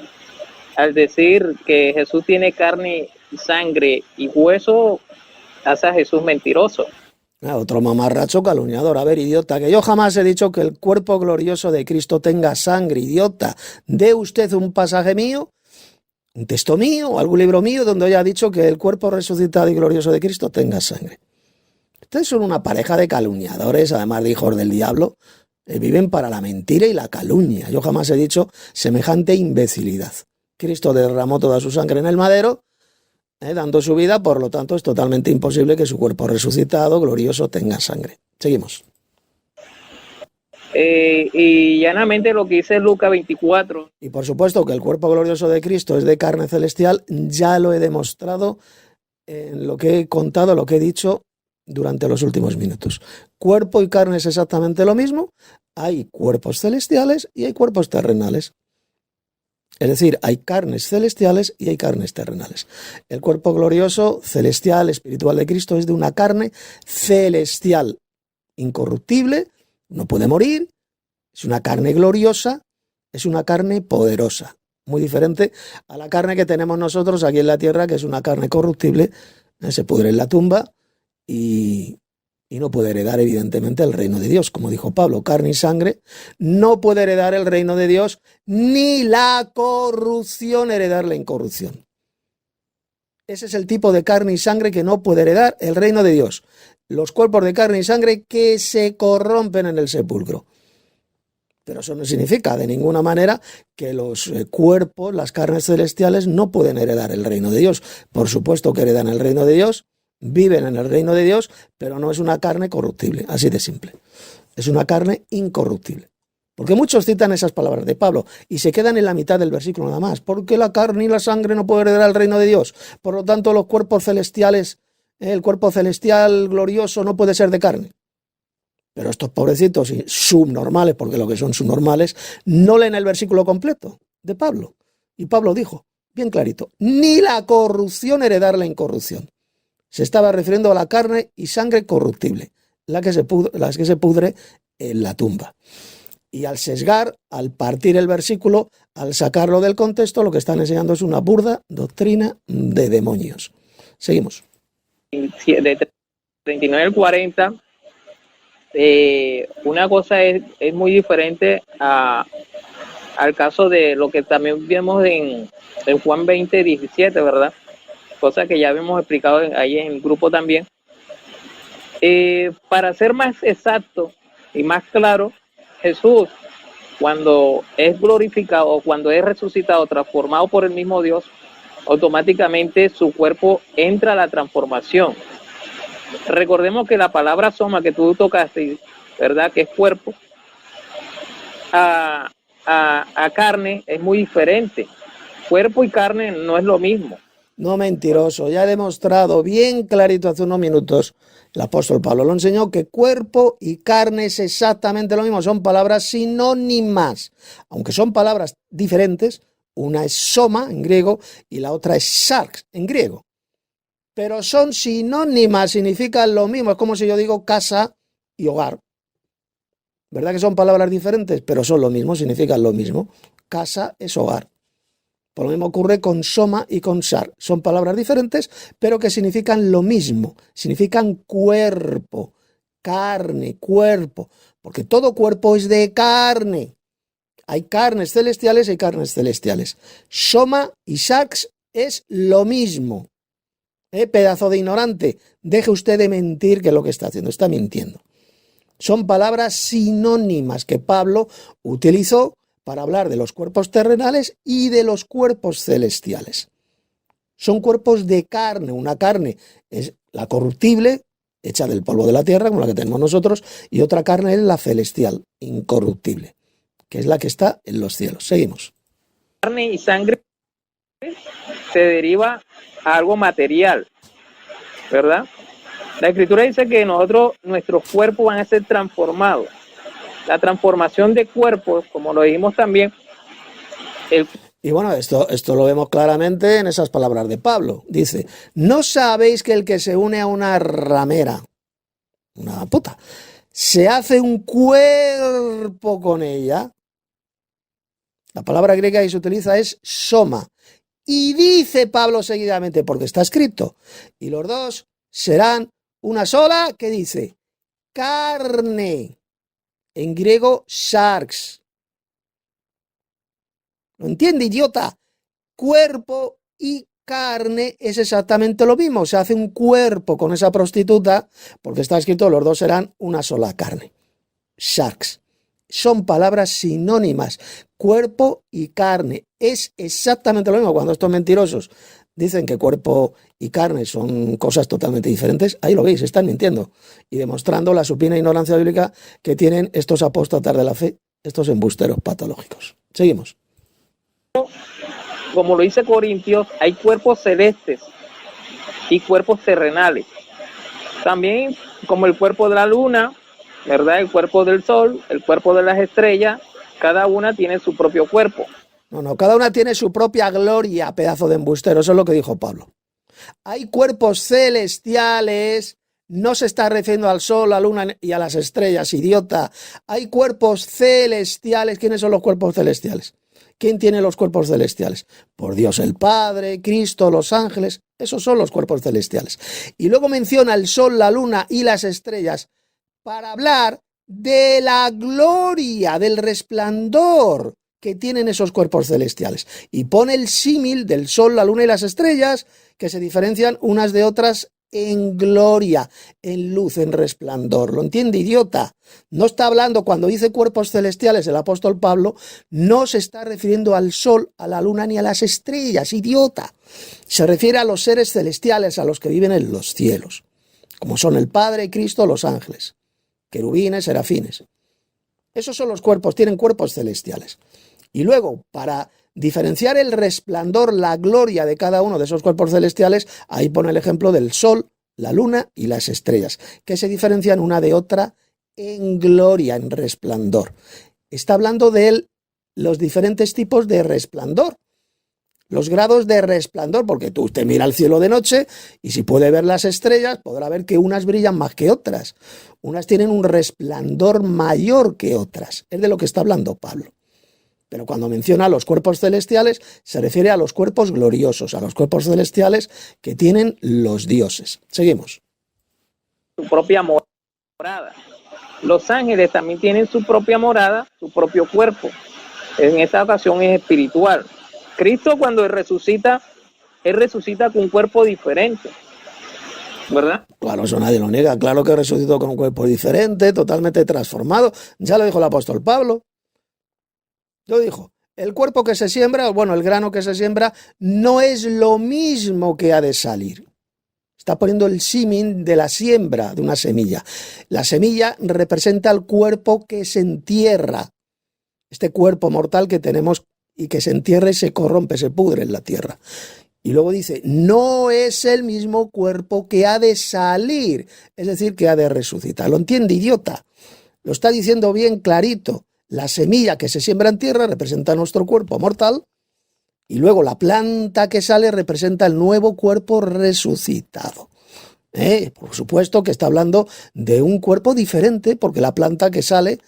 al decir que Jesús tiene carne, sangre y hueso, hace a Jesús mentiroso. Otro mamarracho calumniador. A ver, idiota, que yo jamás he dicho que el cuerpo glorioso de Cristo tenga sangre, idiota. ¿Dé usted un pasaje mío, un texto mío o algún libro mío donde haya dicho que el cuerpo resucitado y glorioso de Cristo tenga sangre? Ustedes son una pareja de calumniadores, además de hijos del diablo. Viven para la mentira y la calumnia. Yo jamás he dicho semejante imbecilidad. Cristo derramó toda su sangre en el madero, dando su vida, por lo tanto es totalmente imposible que su cuerpo resucitado, glorioso, tenga sangre. Seguimos. Y llanamente lo que dice Lucas 24. Y por supuesto que el cuerpo glorioso de Cristo es de carne celestial, ya lo he demostrado en lo que he contado, lo que he dicho durante los últimos minutos. Cuerpo y carne es exactamente lo mismo. Hay cuerpos celestiales y hay cuerpos terrenales. Es decir, hay carnes celestiales y hay carnes terrenales. El cuerpo glorioso, celestial, espiritual de Cristo es de una carne celestial, incorruptible, no puede morir, es una carne gloriosa, es una carne poderosa. Muy diferente a la carne que tenemos nosotros aquí en la tierra, que es una carne corruptible, se pudre en la tumba y no puede heredar evidentemente el reino de Dios. Como dijo Pablo, carne y sangre no puede heredar el reino de Dios, ni la corrupción heredar la incorrupción. ese es el tipo de carne y sangre que no puede heredar el reino de Dios. Los cuerpos de carne y sangre que se corrompen en el sepulcro. Pero eso no significa de ninguna manera que los cuerpos, las carnes celestiales, no pueden heredar el reino de Dios. Por supuesto que heredan el reino de Dios, viven en el reino de Dios, pero no es una carne corruptible, así de simple. Es una carne incorruptible. Porque muchos citan esas palabras de Pablo y se quedan en la mitad del versículo nada más. Porque la carne y la sangre no pueden heredar el reino de Dios. Por lo tanto, los cuerpos celestiales, el cuerpo celestial glorioso no puede ser de carne. Pero estos pobrecitos y subnormales, porque lo que son subnormales, no leen el versículo completo de Pablo. Y Pablo dijo, bien clarito, ni la corrupción heredar la incorrupción. Se estaba refiriendo a la carne y sangre corruptible, las que se pudre en la tumba. Y al sesgar, al partir el versículo, al sacarlo del contexto, lo que están enseñando es una burda doctrina de demonios. Seguimos. De 39 al 40, una cosa es muy diferente al caso de lo que también vemos en Juan 20, 17, ¿verdad? Cosa que ya habíamos explicado ahí en el grupo también. Para ser más exacto y más claro, Jesús, cuando es glorificado o cuando es resucitado, transformado por el mismo Dios, automáticamente su cuerpo entra a la transformación. Recordemos que la palabra soma que tú tocaste, ¿verdad? Que es cuerpo, a carne es muy diferente. Cuerpo y carne no es lo mismo. No, mentiroso. Ya he demostrado bien clarito hace unos minutos, el apóstol Pablo lo enseñó, que cuerpo y carne es exactamente lo mismo. Son palabras sinónimas. Aunque son palabras diferentes, una es soma en griego y la otra es sarx en griego. Pero son sinónimas, significan lo mismo. Es como si yo digo casa y hogar. ¿Verdad que son palabras diferentes? Pero son lo mismo, significan lo mismo. Casa es hogar. Por lo mismo ocurre con soma y con sar. Son palabras diferentes, pero que significan lo mismo. Significan cuerpo, carne, cuerpo. Porque todo cuerpo es de carne. Hay carnes celestiales y hay carnes celestiales. Soma y sarx es lo mismo. Pedazo de ignorante. Deje usted de mentir, que es lo que está haciendo. Está mintiendo. Son palabras sinónimas que Pablo utilizó para hablar de los cuerpos terrenales y de los cuerpos celestiales. Son cuerpos de carne. Una carne es la corruptible, hecha del polvo de la tierra, como la que tenemos nosotros, y otra carne es la celestial, incorruptible, que es la que está en los cielos. Seguimos. Carne y sangre se deriva a algo material, ¿verdad? La Escritura dice que nuestros cuerpos van a ser transformados. La transformación de cuerpos, como lo dijimos también. Y bueno, esto lo vemos claramente en esas palabras de Pablo. Dice, ¿no sabéis que el que se une a una ramera, una puta, se hace un cuerpo con ella? La palabra griega que se utiliza es soma. Y dice Pablo seguidamente, porque está escrito, y los dos serán una sola, ¿qué dice? Carne. En griego, sarx. ¿Lo entiende, idiota? Cuerpo y carne es exactamente lo mismo. Se hace un cuerpo con esa prostituta, porque está escrito, los dos serán una sola carne. Sarx. Son palabras sinónimas. Cuerpo y carne. Es exactamente lo mismo. Cuando estos mentirosos dicen que cuerpo y carne son cosas totalmente diferentes, ahí lo veis, están mintiendo y demostrando la supina ignorancia bíblica que tienen estos apóstatas de la fe, estos embusteros patológicos. Seguimos. Como lo dice Corintios, hay cuerpos celestes y cuerpos terrenales. También como el cuerpo de la luna, ¿verdad? El cuerpo del sol, el cuerpo de las estrellas, cada una tiene su propio cuerpo. No, cada una tiene su propia gloria, pedazo de embustero, eso es lo que dijo Pablo. Hay cuerpos celestiales, no se está refiriendo al sol, a la luna y a las estrellas, idiota. Hay cuerpos celestiales. ¿Quiénes son los cuerpos celestiales? ¿Quién tiene los cuerpos celestiales? Por Dios el Padre, Cristo, los ángeles, esos son los cuerpos celestiales. Y luego menciona el sol, la luna y las estrellas para hablar de la gloria, del resplandor que tienen esos cuerpos celestiales. Y pone el símil del sol, la luna y las estrellas, que se diferencian unas de otras en gloria, en luz, en resplandor. ¿Lo entiende, idiota? No está hablando, cuando dice cuerpos celestiales el apóstol Pablo, no se está refiriendo al sol, a la luna ni a las estrellas, idiota. Se refiere a los seres celestiales, a los que viven en los cielos, como son el Padre, Cristo, los ángeles, querubines, serafines. Esos son los cuerpos, tienen cuerpos celestiales. Y luego, para diferenciar el resplandor, la gloria de cada uno de esos cuerpos celestiales, ahí pone el ejemplo del sol, la luna y las estrellas, que se diferencian una de otra en gloria, en resplandor. Está hablando de los diferentes tipos de resplandor, los grados de resplandor, porque usted mira al cielo de noche y si puede ver las estrellas, podrá ver que unas brillan más que otras. Unas tienen un resplandor mayor que otras. Es de lo que está hablando Pablo. Pero cuando menciona los cuerpos celestiales, se refiere a los cuerpos gloriosos, a los cuerpos celestiales que tienen los dioses. Seguimos. Su propia morada. Los ángeles también tienen su propia morada, su propio cuerpo. En esta ocasión es espiritual. Cristo cuando él resucita con un cuerpo diferente, ¿verdad? Claro, eso nadie lo niega. Claro que resucitó con un cuerpo diferente, totalmente transformado. Ya lo dijo el apóstol Pablo. Lo dijo, el cuerpo que se siembra, bueno, el grano que se siembra, no es lo mismo que ha de salir. Está poniendo el símil de la siembra de una semilla. La semilla representa el cuerpo que se entierra. Este cuerpo mortal que tenemos y que se entierra y se corrompe, se pudre en la tierra. Y luego dice, no es el mismo cuerpo que ha de salir, es decir, que ha de resucitar. ¿Lo entiende, idiota? Lo está diciendo bien clarito. La semilla que se siembra en tierra representa nuestro cuerpo mortal y luego la planta que sale representa el nuevo cuerpo resucitado. Por supuesto que está hablando de un cuerpo diferente porque la planta que sale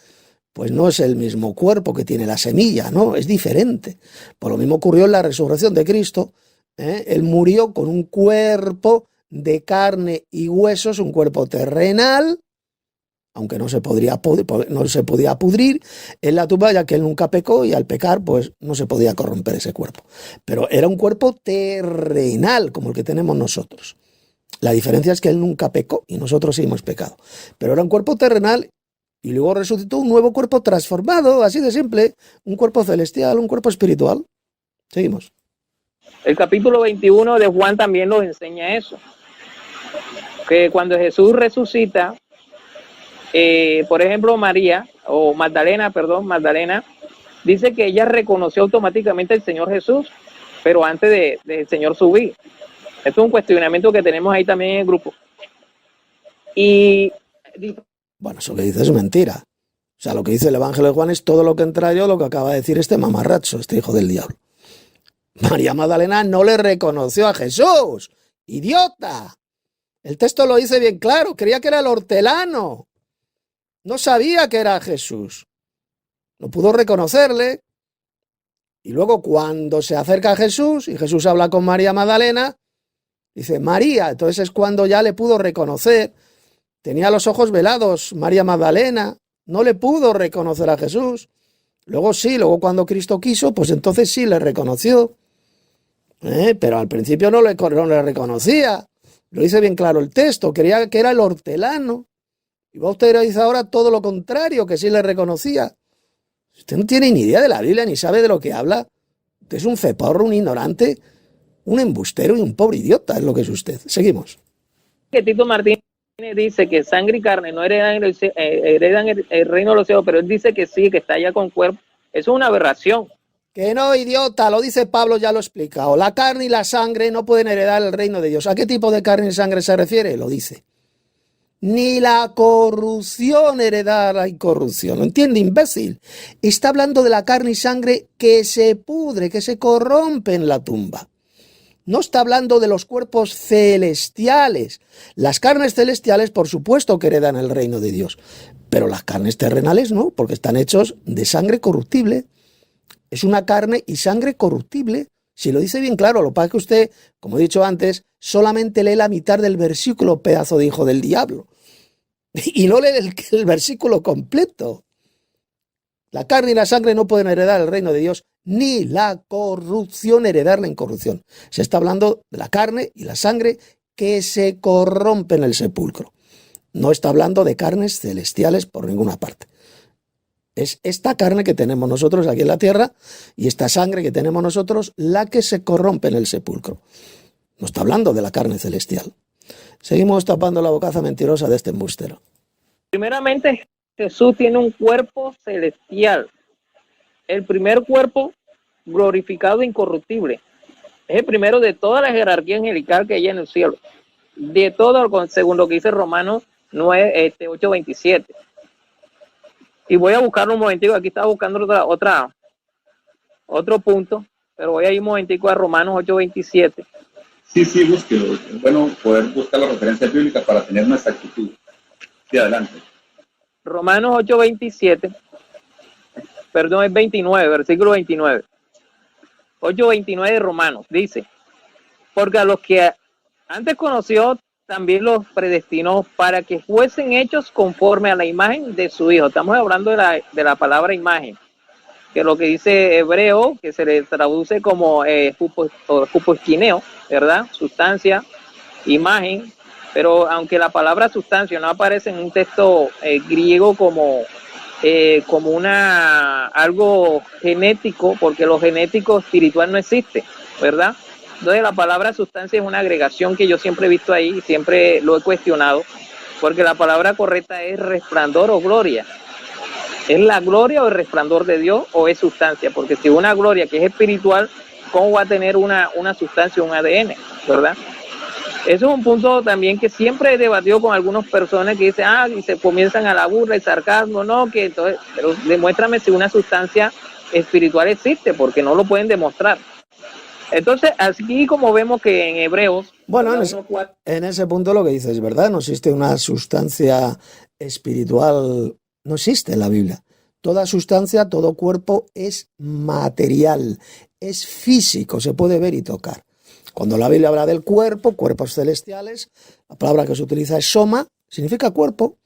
pues no es el mismo cuerpo que tiene la semilla, no, es diferente. Por lo mismo ocurrió en la resurrección de Cristo. Él murió con un cuerpo de carne y huesos, un cuerpo terrenal, aunque no se podía pudrir en la tumba, ya que él nunca pecó y al pecar pues no se podía corromper ese cuerpo. Pero era un cuerpo terrenal como el que tenemos nosotros. La diferencia es que él nunca pecó y nosotros sí hemos pecado. Pero era un cuerpo terrenal y luego resucitó un nuevo cuerpo transformado, así de simple, un cuerpo celestial, un cuerpo espiritual. Seguimos. El capítulo 21 de Juan también nos enseña eso. Que cuando Jesús resucita, por ejemplo, Magdalena, dice que ella reconoció automáticamente al Señor Jesús, pero antes del Señor subir. Esto es un cuestionamiento que tenemos ahí también en el grupo. Bueno, eso que dice es mentira. O sea, lo que dice el Evangelio de Juan es todo lo contrario a lo que acaba de decir este mamarracho, este hijo del diablo. María Magdalena no le reconoció a Jesús. ¡Idiota! El texto lo dice bien claro, creía que era el hortelano. No sabía que era Jesús. No pudo reconocerle. Y luego cuando se acerca a Jesús y Jesús habla con María Magdalena, dice María, entonces es cuando ya le pudo reconocer. Tenía los ojos velados María Magdalena, no le pudo reconocer a Jesús. Luego sí, luego cuando Cristo quiso, pues entonces sí le reconoció. Pero al principio no le reconocía. Lo dice bien claro el texto, creía que era el hortelano. Y usted dice ahora todo lo contrario, que sí le reconocía. Usted no tiene ni idea de la Biblia, ni sabe de lo que habla. Usted es un feporro, un ignorante, un embustero y un pobre idiota, es lo que es usted. Seguimos. Que Tito Martínez dice que sangre y carne no heredan el reino de los cielos, pero él dice que sí, que está allá con cuerpo. Eso es una aberración. Que no, idiota, lo dice Pablo, ya lo he explicado. La carne y la sangre no pueden heredar el reino de Dios. ¿A qué tipo de carne y sangre se refiere? Lo dice. Ni la corrupción heredará incorrupción. ¿Lo entiende, imbécil? Está hablando de la carne y sangre que se pudre, que se corrompe en la tumba. No está hablando de los cuerpos celestiales. Las carnes celestiales, por supuesto, que heredan el reino de Dios. Pero las carnes terrenales no, porque están hechos de sangre corruptible. Es una carne y sangre corruptible. Si lo dice bien claro, lo que pasa es que usted, como he dicho antes, solamente lee la mitad del versículo, pedazo de hijo del diablo. Y no lee el versículo completo. La carne y la sangre no pueden heredar el reino de Dios, ni la corrupción, heredar la incorrupción. Se está hablando de la carne y la sangre que se corrompe en el sepulcro. No está hablando de carnes celestiales por ninguna parte. Es esta carne que tenemos nosotros aquí en la tierra y esta sangre que tenemos nosotros la que se corrompe en el sepulcro. No está hablando de la carne celestial. Seguimos tapando la bocaza mentirosa de este embustero. Primeramente, Jesús tiene un cuerpo celestial. El primer cuerpo glorificado e incorruptible. Es el primero de toda la jerarquía angelical que hay en el cielo. De todo, según lo que dice Romanos 8:27. Y voy a buscar un momentico, aquí estaba buscando otro punto, pero voy a ir un momentico a Romanos 8:27. Sí, búsquelo. Es bueno poder buscar las referencias bíblicas para tener una exactitud. Sí, adelante. Romanos 8:27, perdón, es 29, versículo 29. 8:29 de Romanos, dice, porque a los que antes conoció, también los predestinó para que fuesen hechos conforme a la imagen de su Hijo. Estamos hablando de la palabra imagen, que lo que dice hebreo, que se le traduce como huposkineo, ¿verdad? Sustancia, imagen, pero aunque la palabra sustancia no aparece en un texto griego como algo genético, porque lo genético espiritual no existe, ¿verdad? Entonces la palabra sustancia es una agregación que yo siempre he visto ahí y siempre lo he cuestionado, porque la palabra correcta es resplandor o gloria. ¿Es la gloria o el resplandor de Dios o es sustancia? Porque si una gloria que es espiritual, ¿cómo va a tener una sustancia, un ADN? ¿Verdad? Eso es un punto también que siempre he debatido con algunas personas que dicen, y se comienzan a la burla, el sarcasmo, no, que entonces, pero demuéstrame si una sustancia espiritual existe, porque no lo pueden demostrar. Entonces, así como vemos que en Hebreos... Bueno, en ese punto lo que dices, ¿verdad? No existe una sustancia espiritual, no existe en la Biblia. Toda sustancia, todo cuerpo es material, es físico, se puede ver y tocar. Cuando la Biblia habla del cuerpo, cuerpos celestiales, la palabra que se utiliza es soma, significa cuerpo.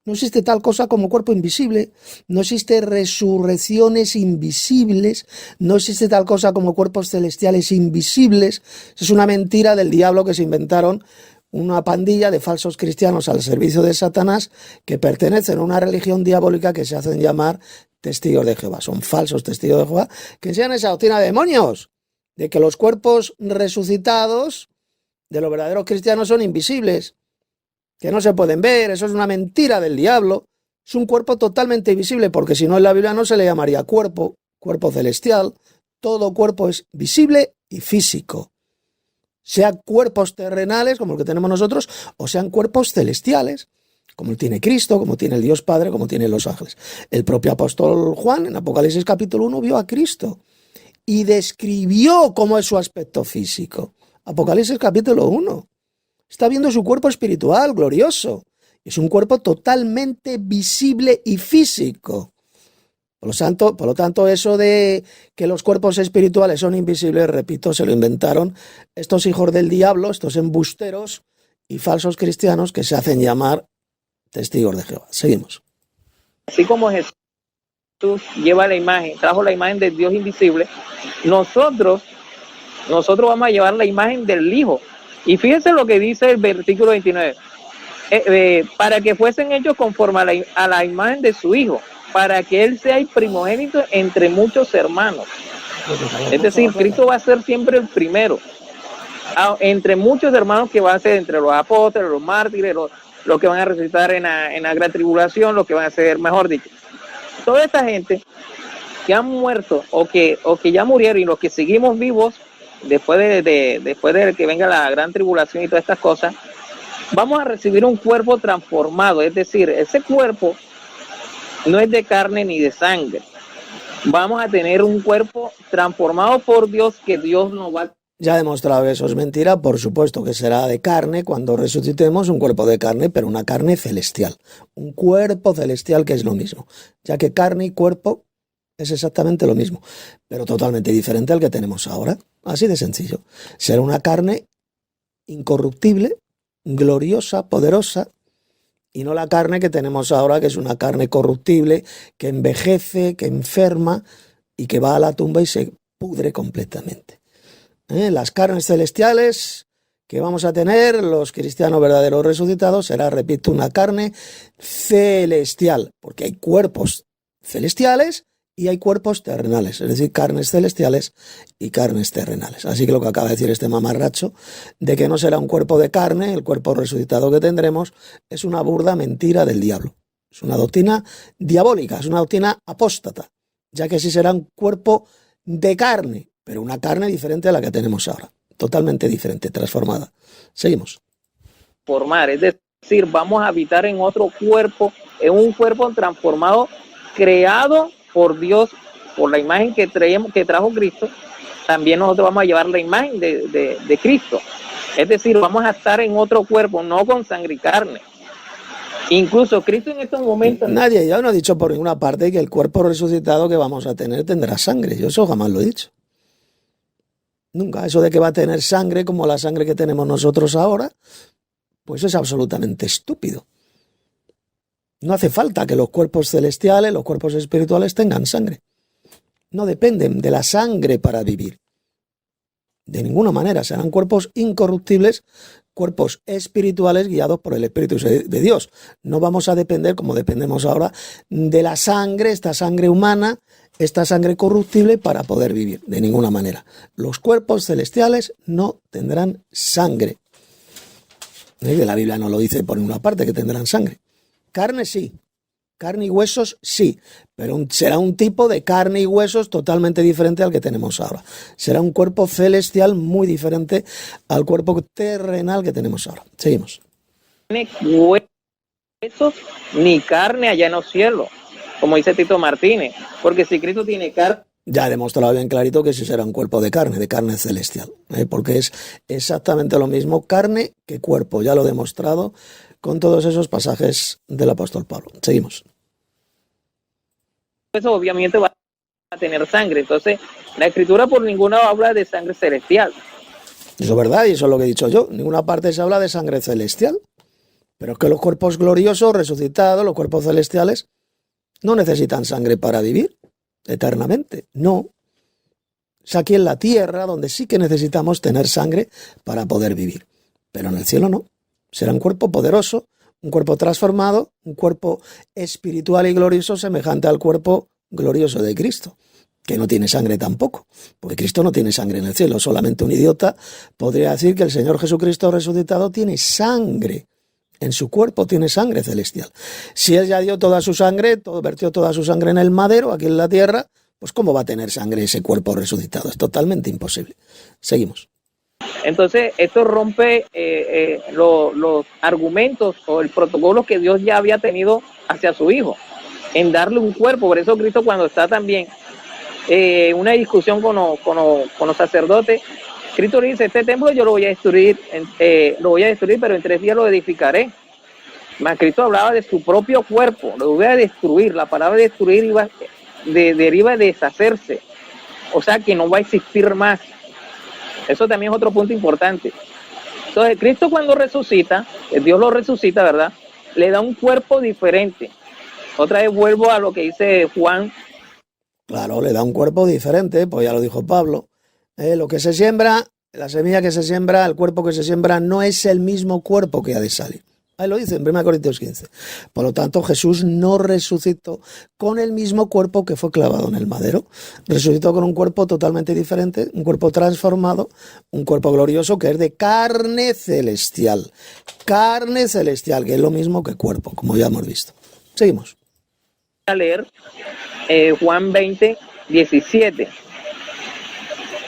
No existe tal cosa como cuerpo invisible, no existe resurrecciones invisibles, no existe tal cosa como cuerpos celestiales invisibles. Es una mentira del diablo que se inventaron una pandilla de falsos cristianos al servicio de Satanás que pertenecen a una religión diabólica que se hacen llamar testigos de Jehová. Son falsos testigos de Jehová que enseñan esa doctrina de demonios, de que los cuerpos resucitados de los verdaderos cristianos son invisibles, que no se pueden ver. Eso es una mentira del diablo. Es un cuerpo totalmente invisible, porque si no en la Biblia no se le llamaría cuerpo celestial. Todo cuerpo es visible y físico. Sean cuerpos terrenales, como el que tenemos nosotros, o sean cuerpos celestiales, como tiene Cristo, como tiene el Dios Padre, como tienen los ángeles. El propio apóstol Juan, en Apocalipsis capítulo 1, vio a Cristo y describió cómo es su aspecto físico. Apocalipsis capítulo 1. Está viendo su cuerpo espiritual, glorioso. Es un cuerpo totalmente visible y físico. Por lo tanto, eso de que los cuerpos espirituales son invisibles, repito, se lo inventaron estos hijos del diablo, estos embusteros y falsos cristianos que se hacen llamar testigos de Jehová. Seguimos. Así como Jesús lleva la imagen, trajo la imagen del Dios invisible, nosotros vamos a llevar la imagen del Hijo. Y fíjense lo que dice el versículo 29. Para que fuesen hechos conforme a la imagen de su Hijo, para que Él sea el primogénito entre muchos hermanos. Es decir, Cristo va a ser siempre el primero. Entre muchos hermanos que van a ser entre los apóstoles, los mártires, los que van a resucitar en la gran tribulación, los que van a ser, mejor dicho, toda esta gente que han muerto o que ya murieron y los que seguimos vivos, después de que venga la gran tribulación y todas estas cosas, vamos a recibir un cuerpo transformado. Es decir, ese cuerpo no es de carne ni de sangre. Vamos a tener un cuerpo transformado por Dios, que Dios nos va a... Ya he demostrado que eso es mentira. Por supuesto que será de carne cuando resucitemos, un cuerpo de carne, pero una carne celestial. Un cuerpo celestial, que es lo mismo, ya que carne y cuerpo es exactamente lo mismo, pero totalmente diferente al que tenemos ahora. Así de sencillo. Será una carne incorruptible, gloriosa, poderosa, y no la carne que tenemos ahora, que es una carne corruptible, que envejece, que enferma, y que va a la tumba y se pudre completamente. Las carnes celestiales que vamos a tener los cristianos verdaderos resucitados será, repito, una carne celestial, porque hay cuerpos celestiales y hay cuerpos terrenales, es decir, carnes celestiales y carnes terrenales. Así que lo que acaba de decir este mamarracho, de que no será un cuerpo de carne, el cuerpo resucitado que tendremos, es una burda mentira del diablo. Es una doctrina diabólica, es una doctrina apóstata, ya que sí será un cuerpo de carne, pero una carne diferente a la que tenemos ahora, totalmente diferente, transformada. Seguimos. Formar, es decir, vamos a habitar en otro cuerpo, en un cuerpo transformado, creado por Dios, por la imagen que trajo Cristo. También nosotros vamos a llevar la imagen de Cristo. Es decir, vamos a estar en otro cuerpo, no con sangre y carne. Incluso Cristo en estos momentos... Nadie, ya no ha dicho por ninguna parte que el cuerpo resucitado que vamos a tener tendrá sangre. Yo eso jamás lo he dicho. Nunca. Eso de que va a tener sangre como la sangre que tenemos nosotros ahora, pues es absolutamente estúpido. No hace falta que los cuerpos celestiales, los cuerpos espirituales tengan sangre. No dependen de la sangre para vivir. De ninguna manera. Serán cuerpos incorruptibles, cuerpos espirituales guiados por el Espíritu de Dios. No vamos a depender, como dependemos ahora, de la sangre, esta sangre humana, esta sangre corruptible para poder vivir. De ninguna manera. Los cuerpos celestiales no tendrán sangre. De la Biblia no lo dice por ninguna parte que tendrán sangre. Carne sí, carne y huesos sí, pero será un tipo de carne y huesos totalmente diferente al que tenemos ahora. Será un cuerpo celestial muy diferente al cuerpo terrenal que tenemos ahora. Seguimos. Huesos ni carne allá en los cielos, como dice Tito Martínez, porque si Cristo tiene carne... Ya he demostrado bien clarito que sí será un cuerpo de carne celestial, porque es exactamente lo mismo carne que cuerpo, ya lo he demostrado con todos esos pasajes del apóstol Pablo. Seguimos. Eso obviamente va a tener sangre, entonces la Escritura por ninguna habla de sangre celestial. Eso es verdad, y eso es lo que he dicho yo. En ninguna parte se habla de sangre celestial, pero es que los cuerpos gloriosos, resucitados, los cuerpos celestiales, no necesitan sangre para vivir eternamente, no. Es aquí en la tierra donde sí que necesitamos tener sangre para poder vivir, pero en el cielo no. Será un cuerpo poderoso, un cuerpo transformado, un cuerpo espiritual y glorioso semejante al cuerpo glorioso de Cristo, que no tiene sangre tampoco, porque Cristo no tiene sangre en el cielo. Solamente un idiota podría decir que el Señor Jesucristo resucitado tiene sangre. En su cuerpo tiene sangre celestial. Si Él ya dio toda su sangre, vertió toda su sangre en el madero, aquí en la tierra, pues ¿cómo va a tener sangre ese cuerpo resucitado? Es totalmente imposible. Seguimos. Entonces, esto rompe los argumentos o el protocolo que Dios ya había tenido hacia su Hijo, en darle un cuerpo. Por eso Cristo, cuando está también una discusión con los sacerdotes, Cristo le dice, este templo yo lo voy a destruir, pero en 3 días lo edificaré. Mas Cristo hablaba de su propio cuerpo, lo voy a destruir. La palabra destruir deriva de deshacerse, o sea que no va a existir más. Eso también es otro punto importante. Entonces, Cristo cuando resucita, Dios lo resucita, ¿verdad? Le da un cuerpo diferente. Otra vez vuelvo a lo que dice Juan. Claro, le da un cuerpo diferente, pues ya lo dijo Pablo. Lo que se siembra, la semilla que se siembra, el cuerpo que se siembra, no es el mismo cuerpo que ha de salir. Ahí lo dice en 1 Corintios 15. Por lo tanto, Jesús no resucitó con el mismo cuerpo que fue clavado en el madero. Resucitó con un cuerpo totalmente diferente, un cuerpo transformado, un cuerpo glorioso que es de carne celestial. Carne celestial, que es lo mismo que cuerpo, como ya hemos visto. Seguimos. A leer Juan 20, 17.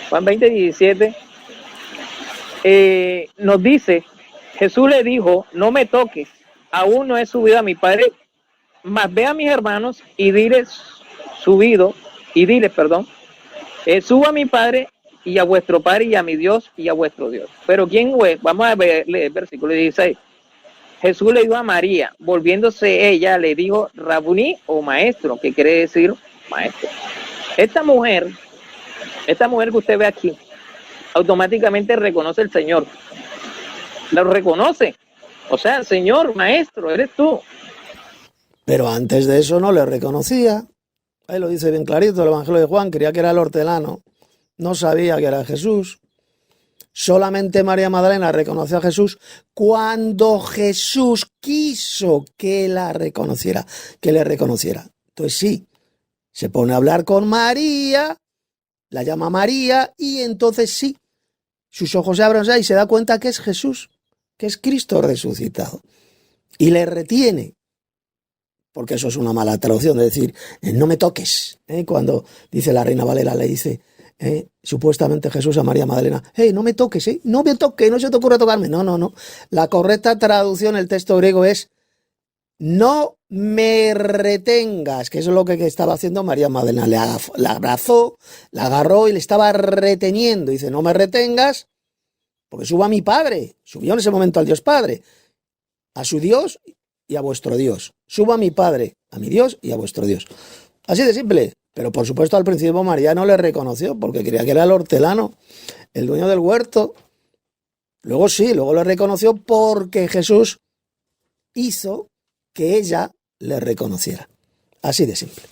Juan 20, 17 nos dice... Jesús le dijo, no me toques, aún no he subido a mi Padre, mas ve a mis hermanos y diles, subo a mi Padre y a vuestro Padre y a mi Dios y a vuestro Dios. Pero ¿quién fue? Vamos a leer el versículo 16. Jesús le dijo a María, volviéndose ella, le dijo, Rabuní o maestro, que quiere decir maestro. Esta mujer que usted ve aquí, automáticamente reconoce al Señor. Lo reconoce. O sea, Señor, maestro, eres tú. Pero antes de eso no le reconocía. Ahí lo dice bien clarito el Evangelio de Juan, creía que era el hortelano, no sabía que era Jesús. Solamente María Magdalena reconoció a Jesús cuando Jesús quiso que la reconociera, que le reconociera. Entonces sí, se pone a hablar con María, la llama María y entonces sí, sus ojos se abren y se da cuenta que es Jesús, que es Cristo resucitado. Y le retiene, porque eso es una mala traducción de decir, no me toques. Cuando dice la Reina Valera, le dice supuestamente Jesús a María Magdalena, no me toques, no me toques, no se te ocurra tocarme. No. La correcta traducción, el texto griego es, no me retengas, que eso es lo que estaba haciendo María Magdalena. La abrazó, la agarró y le estaba reteniendo. Dice, no me retengas, porque subo a mi Padre. Subió en ese momento al Dios Padre, a su Dios y a vuestro Dios. Subo a mi Padre, a mi Dios y a vuestro Dios. Así de simple. Pero por supuesto al principio María no le reconoció porque creía que era el hortelano, el dueño del huerto. Luego sí, luego le reconoció porque Jesús hizo que ella le reconociera. Así de simple.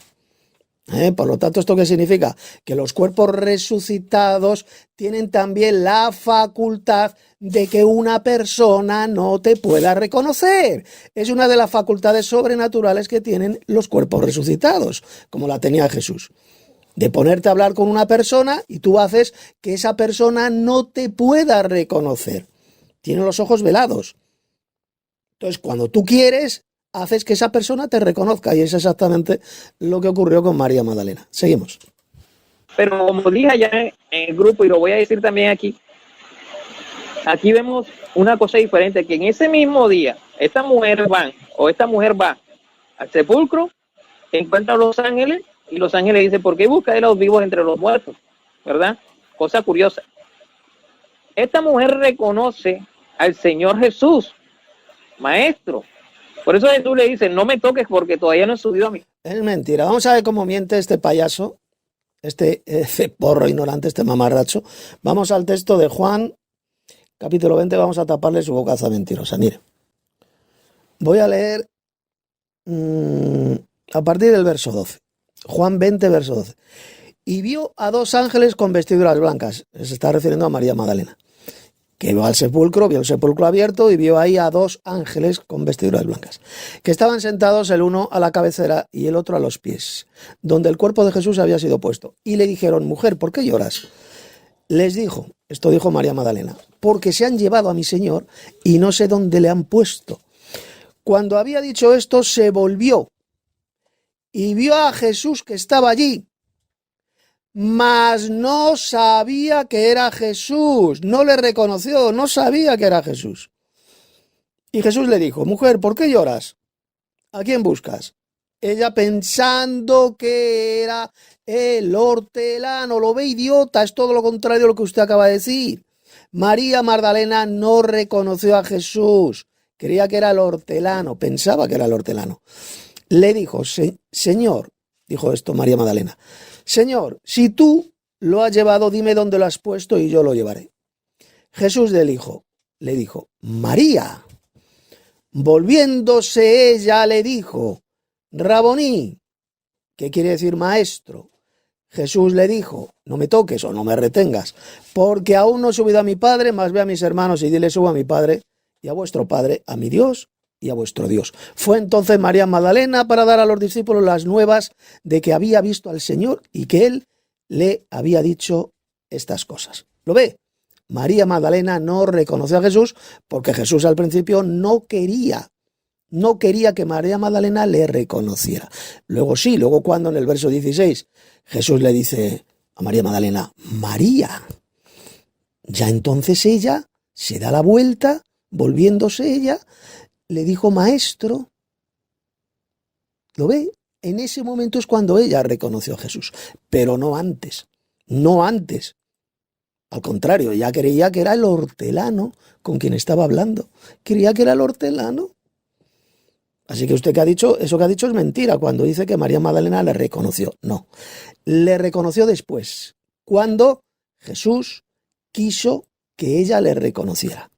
Por lo tanto, ¿esto qué significa? Que los cuerpos resucitados tienen también la facultad de que una persona no te pueda reconocer. Es una de las facultades sobrenaturales que tienen los cuerpos resucitados, como la tenía Jesús. De ponerte a hablar con una persona y tú haces que esa persona no te pueda reconocer. Tiene los ojos velados. Entonces, cuando tú quieres, haces que esa persona te reconozca y es exactamente lo que ocurrió con María Magdalena. Seguimos. Pero como dije allá en el grupo y lo voy a decir también aquí vemos una cosa diferente, que en ese mismo día esta mujer va al sepulcro, encuentra a los ángeles y los ángeles dicen, ¿por qué busca a los vivos entre los muertos? ¿Verdad? Cosa curiosa. Esta mujer reconoce al Señor Jesús, maestro. Por eso Jesús le dice, no me toques porque todavía no he subido a mí. Es mentira. Vamos a ver cómo miente este payaso, este porro ignorante, este mamarracho. Vamos al texto de Juan, capítulo 20, vamos a taparle su bocaza mentirosa. Mire, voy a leer a partir del verso 12. Juan 20, verso 12. Y vio a dos ángeles con vestiduras blancas. Se está refiriendo a María Magdalena. Que vio al sepulcro, vio el sepulcro abierto y vio ahí a dos ángeles con vestiduras blancas, que estaban sentados el uno a la cabecera y el otro a los pies, donde el cuerpo de Jesús había sido puesto. Y le dijeron, mujer, ¿por qué lloras? Les dijo, esto dijo María Magdalena, porque se han llevado a mi Señor y no sé dónde le han puesto. Cuando había dicho esto, se volvió y vio a Jesús que estaba allí, mas no sabía que era Jesús, no le reconoció, no sabía que era Jesús. Y Jesús le dijo, mujer, ¿por qué lloras? ¿A quién buscas? Ella pensando que era el hortelano. Lo ve, idiota, es todo lo contrario a lo que usted acaba de decir. María Magdalena no reconoció a Jesús, creía que era el hortelano, pensaba que era el hortelano. Le dijo, Señor, dijo esto María Magdalena, Señor, si tú lo has llevado, dime dónde lo has puesto y yo lo llevaré. Jesús le dijo, María. Volviéndose ella le dijo, Raboní, ¿qué quiere decir maestro? Jesús le dijo, no me toques o no me retengas, porque aún no he subido a mi Padre, mas ve a mis hermanos y dile, subo a mi Padre y a vuestro Padre, a mi Dios y a vuestro Dios. Fue entonces María Magdalena para dar a los discípulos las nuevas de que había visto al Señor y que Él le había dicho estas cosas. ¿Lo ve? María Magdalena no reconoció a Jesús porque Jesús al principio no quería que María Magdalena le reconociera. Luego sí, luego cuando en el verso 16 Jesús le dice a María Magdalena, María, ya entonces ella se da la vuelta, volviéndose ella, le dijo maestro. ¿Lo ve? En ese momento es cuando ella reconoció a Jesús, pero no antes. Al contrario, ella creía que era el hortelano con quien estaba hablando. Creía que era el hortelano. Así que usted que ha dicho, eso que ha dicho es mentira cuando dice que María Magdalena le reconoció. No, le reconoció después, cuando Jesús quiso que ella le reconociera.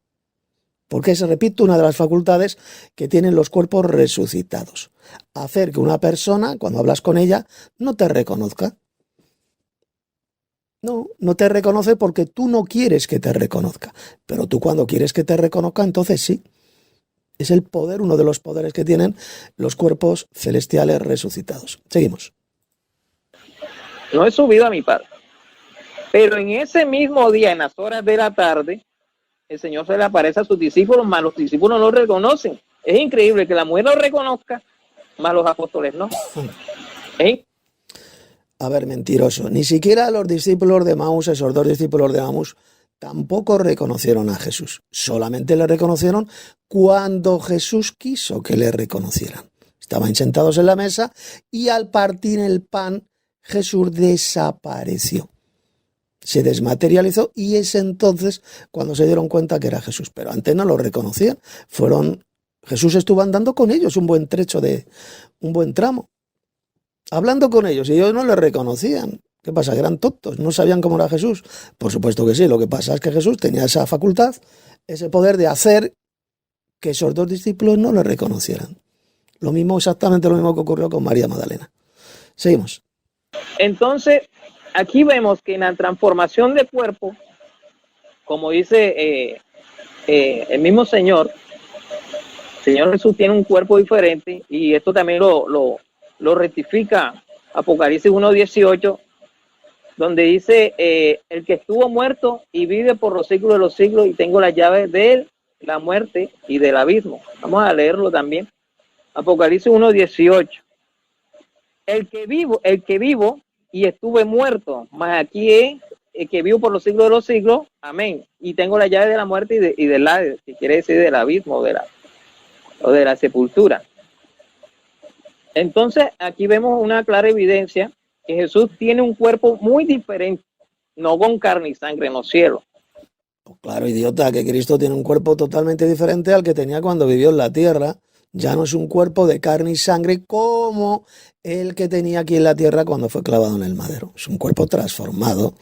Porque es, repito, una de las facultades que tienen los cuerpos resucitados. Hacer que una persona, cuando hablas con ella, no te reconozca. No te reconoce porque tú no quieres que te reconozca. Pero tú cuando quieres que te reconozca, entonces sí. Es el poder, uno de los poderes que tienen los cuerpos celestiales resucitados. Seguimos. No he subido a mi Padre. Pero en ese mismo día, en las horas de la tarde, el Señor se le aparece a sus discípulos, mas los discípulos no lo reconocen. Es increíble que la mujer lo reconozca, mas los apóstoles no. A ver, mentiroso. Ni siquiera los discípulos de Emaús, esos dos discípulos de Emaús, tampoco reconocieron a Jesús. Solamente le reconocieron cuando Jesús quiso que le reconocieran. Estaban sentados en la mesa y al partir el pan, Jesús desapareció. Se desmaterializó y es entonces cuando se dieron cuenta que era Jesús. Pero antes no lo reconocían. Jesús estuvo andando con ellos un buen tramo, hablando con ellos y ellos no le reconocían. ¿Qué pasa? ¿Eran tontos? ¿No sabían cómo era Jesús? Por supuesto que sí. Lo que pasa es que Jesús tenía esa facultad, ese poder de hacer que esos dos discípulos no le reconocieran. Exactamente lo mismo que ocurrió con María Magdalena. Seguimos. Entonces, aquí vemos que en la transformación de cuerpo, como dice el mismo Señor Jesús tiene un cuerpo diferente y esto también lo rectifica Apocalipsis 1:18, donde dice, el que estuvo muerto y vive por los siglos de los siglos y tengo las llaves de él, la muerte y del abismo. Vamos a leerlo también. Apocalipsis 1:18. El que vivo y estuve muerto, mas aquí es el que vivo por los siglos de los siglos, amén. Y tengo la llave de la muerte y del Hades, que quiere decir del abismo o de la sepultura. Entonces, aquí vemos una clara evidencia que Jesús tiene un cuerpo muy diferente, no con carne y sangre en los cielos. Claro, idiota, que Cristo tiene un cuerpo totalmente diferente al que tenía cuando vivió en la tierra. Ya no es un cuerpo de carne y sangre como el que tenía aquí en la tierra cuando fue clavado en el madero. Es un cuerpo transformado.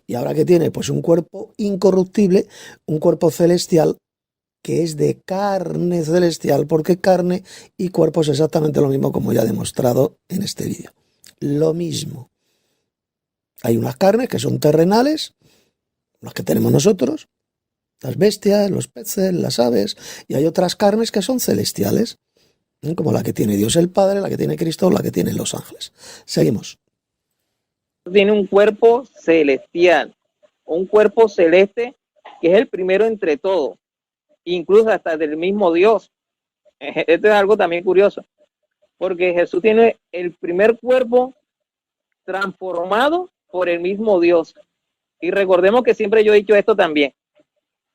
¿Y ahora qué tiene? Pues un cuerpo incorruptible, un cuerpo celestial que es de carne celestial, porque carne y cuerpo es exactamente lo mismo, como ya he demostrado en este vídeo. Lo mismo. Hay unas carnes que son terrenales, las que tenemos nosotros, las bestias, los peces, las aves, y hay otras carnes que son celestiales, como la que tiene Dios el Padre, la que tiene Cristo, la que tienen los ángeles. Seguimos. Tiene un cuerpo celestial, un cuerpo celeste que es el primero entre todos, incluso hasta del mismo Dios. Esto es algo también curioso, porque Jesús tiene el primer cuerpo transformado por el mismo Dios. Y recordemos que siempre yo he dicho esto también.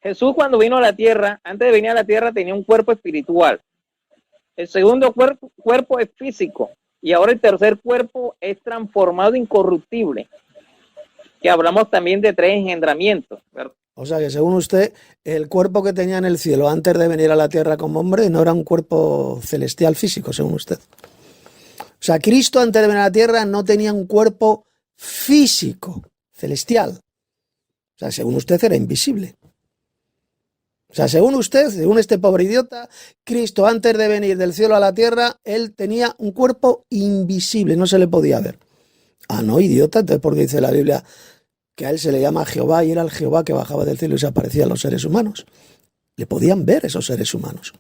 Jesús cuando vino a la tierra, antes de venir a la tierra tenía un cuerpo espiritual. El segundo cuerpo es físico. Y ahora el tercer cuerpo es transformado incorruptible. Que hablamos también de 3 engendramientos, ¿verdad? O sea que según usted, el cuerpo que tenía en el cielo antes de venir a la tierra como hombre no era un cuerpo celestial físico, según usted. O sea, Cristo antes de venir a la tierra no tenía un cuerpo físico, celestial. O sea, según usted era invisible. O sea, según usted, según este pobre idiota, Cristo antes de venir del cielo a la tierra, él tenía un cuerpo invisible, no se le podía ver. Ah, no, idiota, entonces porque dice la Biblia que a él se le llama Jehová y era el Jehová que bajaba del cielo y se aparecía a los seres humanos. Le podían ver esos seres humanos.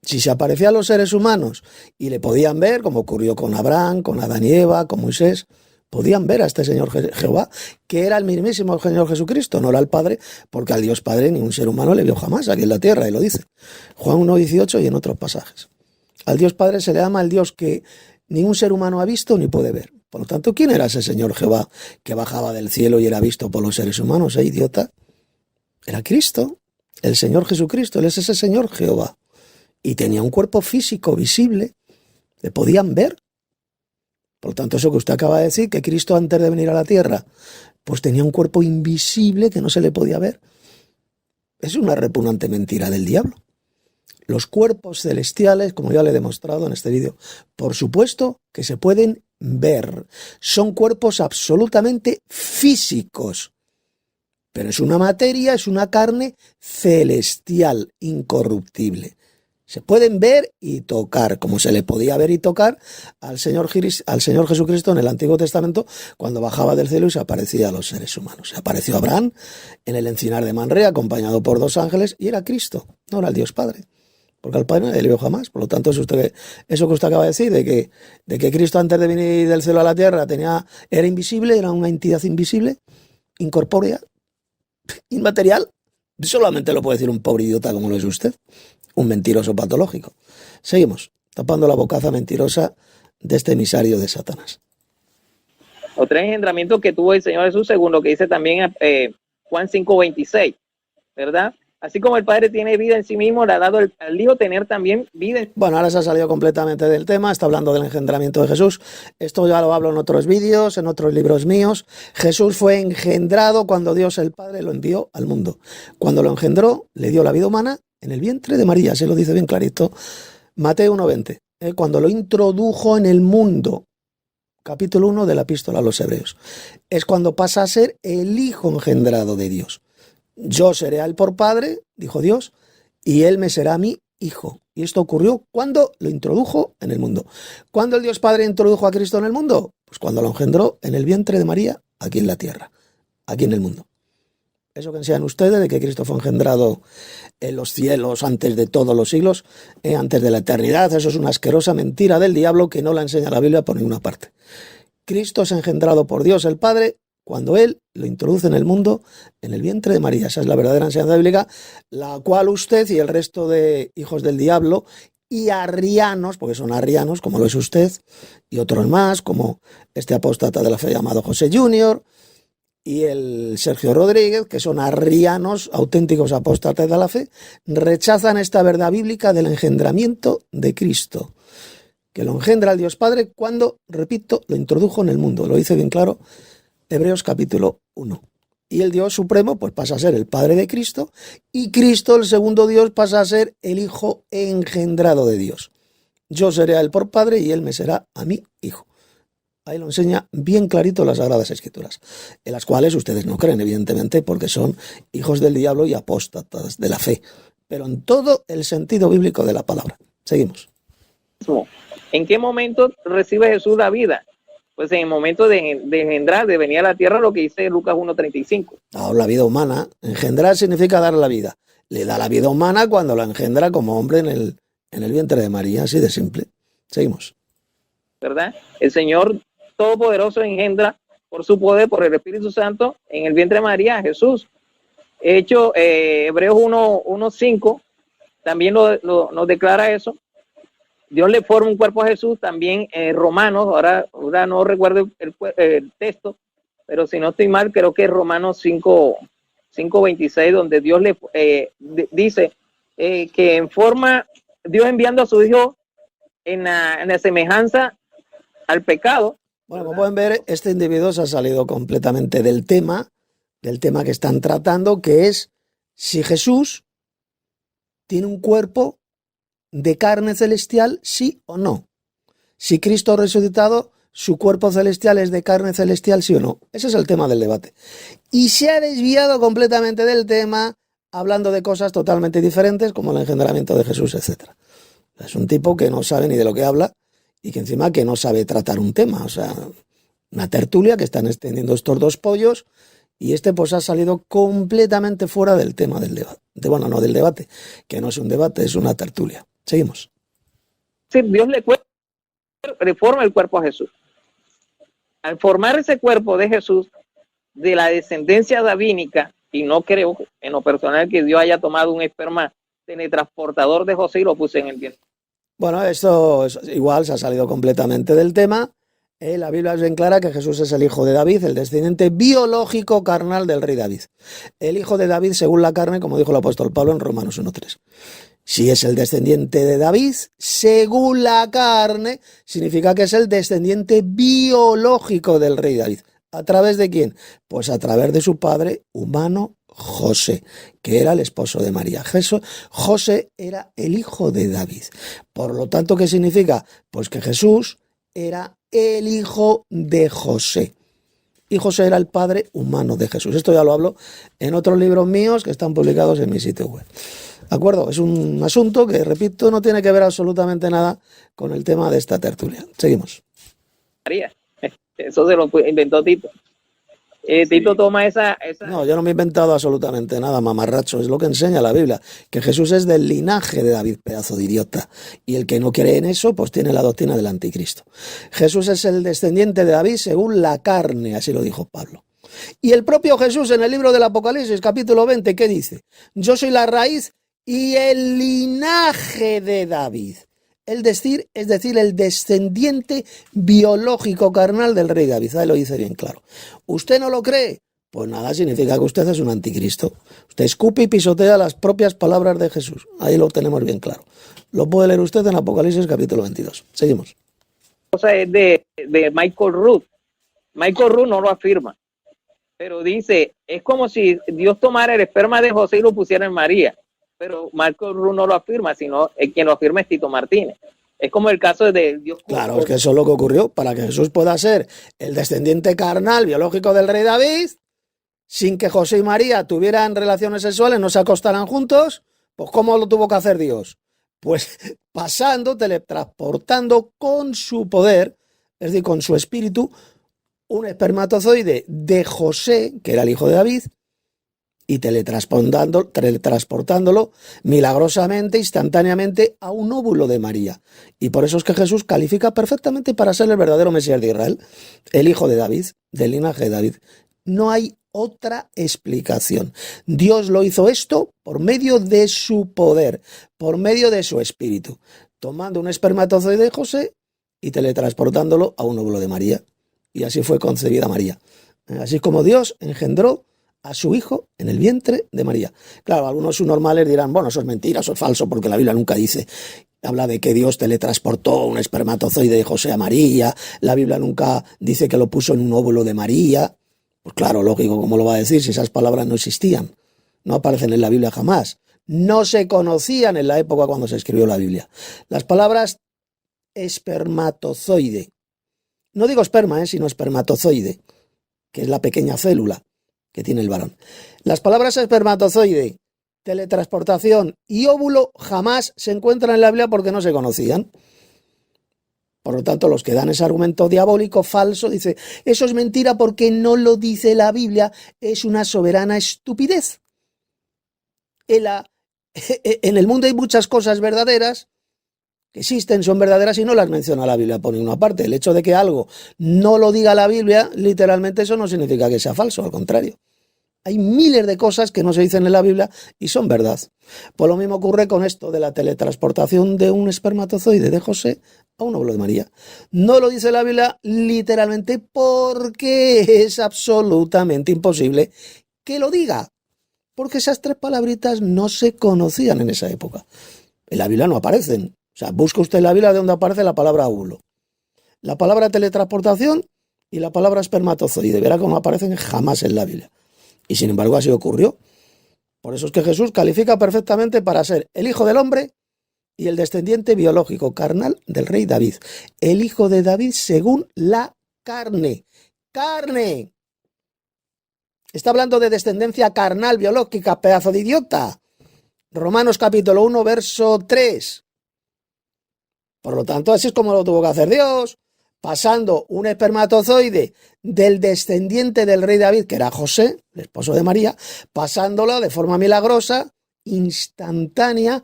Si se aparecía a los seres humanos y le podían ver, como ocurrió con Abraham, con Adán y Eva, con Moisés, podían ver a este Señor Jehová, que era el mismísimo Señor Jesucristo, no era el Padre, porque al Dios Padre ningún ser humano le vio jamás aquí en la tierra, y lo dice Juan 1:18 y en otros pasajes. Al Dios Padre se le llama el Dios que ningún ser humano ha visto ni puede ver. Por lo tanto, ¿quién era ese Señor Jehová que bajaba del cielo y era visto por los seres humanos, idiota? Era Cristo, el Señor Jesucristo, él es ese Señor Jehová. Y tenía un cuerpo físico visible, le podían ver. Por lo tanto, eso que usted acaba de decir, que Cristo antes de venir a la tierra, pues tenía un cuerpo invisible que no se le podía ver. Es una repugnante mentira del diablo. Los cuerpos celestiales, como ya le he demostrado en este vídeo, por supuesto que se pueden ver. Son cuerpos absolutamente físicos. pero es una materia, es una carne celestial, incorruptible. Se pueden ver y tocar, como se le podía ver y tocar al Señor Jesucristo en el Antiguo Testamento cuando bajaba del cielo y se aparecía a los seres humanos. Se apareció a Abraham en el encinar de Manre, acompañado por 2 ángeles, y era Cristo, no era el Dios Padre. Porque al Padre nadie le vio jamás. Por lo tanto, eso que usted acaba de decir, de que Cristo antes de venir del cielo a la tierra era invisible, era una entidad invisible, incorpórea, inmaterial, solamente lo puede decir un pobre idiota como lo es usted, un mentiroso patológico. Seguimos, tapando la bocaza mentirosa de este emisario de Satanás. Otro engendramiento que tuvo el Señor Jesús, según lo que dice también Juan 5:26, ¿verdad? Así como el Padre tiene vida en sí mismo, le ha dado al Hijo tener también vida. Bueno, ahora se ha salido completamente del tema, está hablando del engendramiento de Jesús. Esto ya lo hablo en otros vídeos, en otros libros míos. Jesús fue engendrado cuando Dios el Padre lo envió al mundo. Cuando lo engendró, le dio la vida humana en el vientre de María, se lo dice bien clarito Mateo 1:20. Cuando lo introdujo en el mundo, capítulo 1 de la Epístola a los Hebreos. Es cuando pasa a ser el Hijo engendrado de Dios. Yo seré a él por padre, dijo Dios, y él me será mi hijo. Y esto ocurrió cuando lo introdujo en el mundo. ¿Cuándo el Dios Padre introdujo a Cristo en el mundo? Pues cuando lo engendró en el vientre de María, aquí en la tierra, aquí en el mundo. Eso que enseñan ustedes de que Cristo fue engendrado en los cielos antes de todos los siglos, antes de la eternidad, eso es una asquerosa mentira del diablo que no la enseña la Biblia por ninguna parte. Cristo es engendrado por Dios el Padre cuando Él lo introduce en el mundo, en el vientre de María. Esa es la verdadera enseñanza bíblica, la cual usted y el resto de hijos del diablo y arrianos, porque son arrianos, como lo es usted, y otros más, como este apóstata de la fe llamado José Junior, y el Sergio Rodríguez, que son arrianos, auténticos apóstatas de la fe, rechazan esta verdad bíblica del engendramiento de Cristo, que lo engendra el Dios Padre cuando, repito, lo introdujo en el mundo. Lo dice bien claro Hebreos capítulo 1. Y el Dios Supremo pues pasa a ser el Padre de Cristo, y Cristo, el segundo Dios, pasa a ser el Hijo engendrado de Dios. Yo seré a él por Padre y él me será a mí hijo. Ahí lo enseña bien clarito las Sagradas Escrituras, en las cuales ustedes no creen, evidentemente, porque son hijos del diablo y apóstatas de la fe, pero en todo el sentido bíblico de la palabra. Seguimos. ¿En qué momento recibe Jesús la vida? Pues en el momento de engendrar, de venir a la tierra, lo que dice Lucas 1:35. La vida humana. Engendrar significa dar la vida. Le da la vida humana cuando la engendra como hombre en el vientre de María, así de simple. Seguimos. ¿Verdad? El Señor Todopoderoso engendra por su poder, por el Espíritu Santo, en el vientre de María a Jesús. Hecho, Hebreos 1:5 también nos declara eso. Dios le forma un cuerpo a Jesús, también Romanos, ahora no recuerdo el texto, pero si no estoy mal, creo que es Romanos 5:26, donde Dios le dice que en forma, Dios enviando a su Hijo en la semejanza al pecado. Bueno, como pueden ver, este individuo se ha salido completamente del tema que están tratando, que es si Jesús tiene un cuerpo de carne celestial, sí o no. Si Cristo resucitado, su cuerpo celestial es de carne celestial, sí o no. Ese es el tema del debate. Y se ha desviado completamente del tema, hablando de cosas totalmente diferentes, como el engendramiento de Jesús, etc. Es un tipo que no sabe ni de lo que habla y que encima que no sabe tratar un tema. O sea, una tertulia que están extendiendo estos dos pollos y este pues ha salido completamente fuera del tema del debate. Bueno, no del debate, que no es un debate, es una tertulia. Seguimos. Sí, Dios le forma el cuerpo a Jesús. Al formar ese cuerpo de Jesús, de la descendencia davínica, y no creo en lo personal que Dios haya tomado un esperma teletransportador de José y lo puse en el vientre. Bueno, esto es, igual se ha salido completamente del tema. La Biblia es bien clara que Jesús es el hijo de David, el descendiente biológico carnal del rey David. El hijo de David según la carne, como dijo el apóstol Pablo en Romanos 1:3. Si es el descendiente de David, según la carne, significa que es el descendiente biológico del rey David. ¿A través de quién? Pues a través de su padre humano José, que era el esposo de María. José era el hijo de David. Por lo tanto, ¿qué significa? Pues que Jesús era el hijo de José. y José era el padre humano de Jesús. Esto ya lo hablo en otros libros míos que están publicados en mi sitio web. ¿De acuerdo? Es un asunto que, repito, no tiene que ver absolutamente nada con el tema de esta tertulia. Seguimos. María. Eso se lo inventó Tito. Tito toma esa... No, yo no me he inventado absolutamente nada, mamarracho. Es lo que enseña la Biblia, que Jesús es del linaje de David, pedazo de idiota. Y el que no cree en eso, pues tiene la doctrina del anticristo. Jesús es el descendiente de David según la carne, así lo dijo Pablo. Y el propio Jesús en el libro del Apocalipsis, capítulo 20, ¿qué dice? Yo soy la raíz y el linaje de David. Es decir, el descendiente biológico carnal del rey David. Ahí lo dice bien claro. ¿Usted no lo cree? Pues nada, significa que usted es un anticristo. Usted escupe y pisotea las propias palabras de Jesús. Ahí lo tenemos bien claro. Lo puede leer usted en Apocalipsis capítulo 22. Seguimos. La cosa es de Michael Rood. Michael Rood no lo afirma, pero dice, es como si Dios tomara el esperma de José y lo pusiera en María. Pero Michael Rood no lo afirma, sino quien lo afirma es Tito Martínez. Es como el caso de Dios. Claro, es que eso es lo que ocurrió. Para que Jesús pueda ser el descendiente carnal biológico del rey David, sin que José y María tuvieran relaciones sexuales, no se acostaran juntos, pues ¿cómo lo tuvo que hacer Dios? Pues pasando, teletransportando con su poder, es decir, con su espíritu, un espermatozoide de José, que era el hijo de David, y teletransportándolo milagrosamente, instantáneamente, a un óvulo de María. Y por eso es que Jesús califica perfectamente para ser el verdadero Mesías de Israel, el hijo de David, del linaje de David. No hay otra explicación. Dios lo hizo esto por medio de su poder, por medio de su espíritu, tomando un espermatozoide de José y teletransportándolo a un óvulo de María. Y así fue concebida María. Así como Dios engendró a su hijo en el vientre de María. Claro, algunos subnormales dirán, bueno, eso es mentira, eso es falso, porque la Biblia nunca dice, habla de que Dios teletransportó un espermatozoide de José a María, la Biblia nunca dice que lo puso en un óvulo de María. Pues claro, lógico, ¿cómo lo va a decir si esas palabras no existían? No aparecen en la Biblia jamás. No se conocían en la época cuando se escribió la Biblia. Las palabras espermatozoide, no digo esperma, sino espermatozoide, que es la pequeña célula que tiene el varón. Las palabras espermatozoide, teletransportación y óvulo jamás se encuentran en la Biblia porque no se conocían. Por lo tanto, los que dan ese argumento diabólico falso, dice, eso es mentira porque no lo dice la Biblia, es una soberana estupidez. En el mundo hay muchas cosas verdaderas que existen, son verdaderas y no las menciona la Biblia por ninguna parte. El hecho de que algo no lo diga la Biblia, literalmente eso no significa que sea falso, al contrario. Hay miles de cosas que no se dicen en la Biblia y son verdad. Pues lo mismo ocurre con esto de la teletransportación de un espermatozoide de José a un óvulo de María. No lo dice la Biblia literalmente porque es absolutamente imposible que lo diga. Porque esas tres palabritas no se conocían en esa época. En la Biblia no aparecen. O sea, busca usted en la Biblia de donde aparece la palabra óvulo, la palabra teletransportación y la palabra espermatozoide. Verá que no aparecen jamás en la Biblia. Y sin embargo así ocurrió. Por eso es que Jesús califica perfectamente para ser el hijo del hombre y el descendiente biológico carnal del rey David. El hijo de David según la carne. ¡Carne! Está hablando de descendencia carnal biológica, pedazo de idiota. Romanos capítulo 1, verso 3. Por lo tanto, así es como lo tuvo que hacer Dios, pasando un espermatozoide del descendiente del rey David, que era José, el esposo de María, pasándolo de forma milagrosa, instantánea,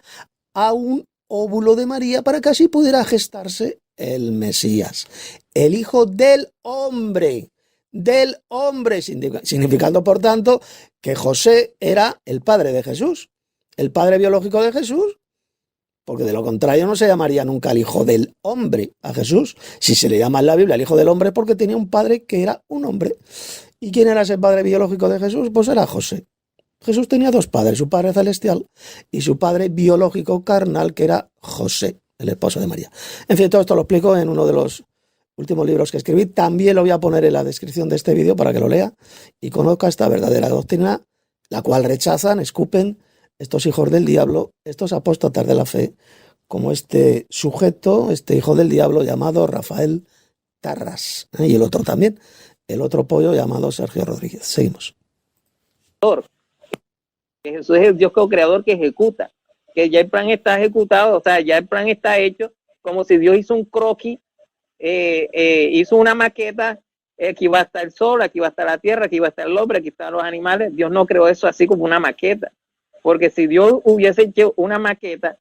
a un óvulo de María para que así pudiera gestarse el Mesías, el hijo del hombre, significando por tanto que José era el padre de Jesús, el padre biológico de Jesús, porque de lo contrario no se llamaría nunca el hijo del hombre a Jesús. Si se le llama en la Biblia el hijo del hombre, porque tenía un padre que era un hombre. ¿Y quién era ese padre biológico de Jesús? Pues era José. Jesús tenía dos padres, su padre celestial y su padre biológico carnal, que era José, el esposo de María. En fin, todo esto lo explico en uno de los últimos libros que escribí. También lo voy a poner en la descripción de este vídeo para que lo lea y conozca esta verdadera doctrina, la cual rechazan, escupen estos hijos del diablo, estos apóstatas de la fe, como este sujeto, este hijo del diablo llamado Rafael Tarras, y el otro también, el otro pollo llamado Sergio Rodríguez. Seguimos. Que Jesús es el Dios co-creador que ejecuta, que ya el plan está ejecutado, o sea, ya el plan está hecho, como si Dios hizo un croquis, hizo una maqueta, aquí va a estar el sol, aquí va a estar la tierra, aquí va a estar el hombre, aquí están los animales. Dios no creó eso así como una maqueta, porque si Dios hubiese hecho una maqueta,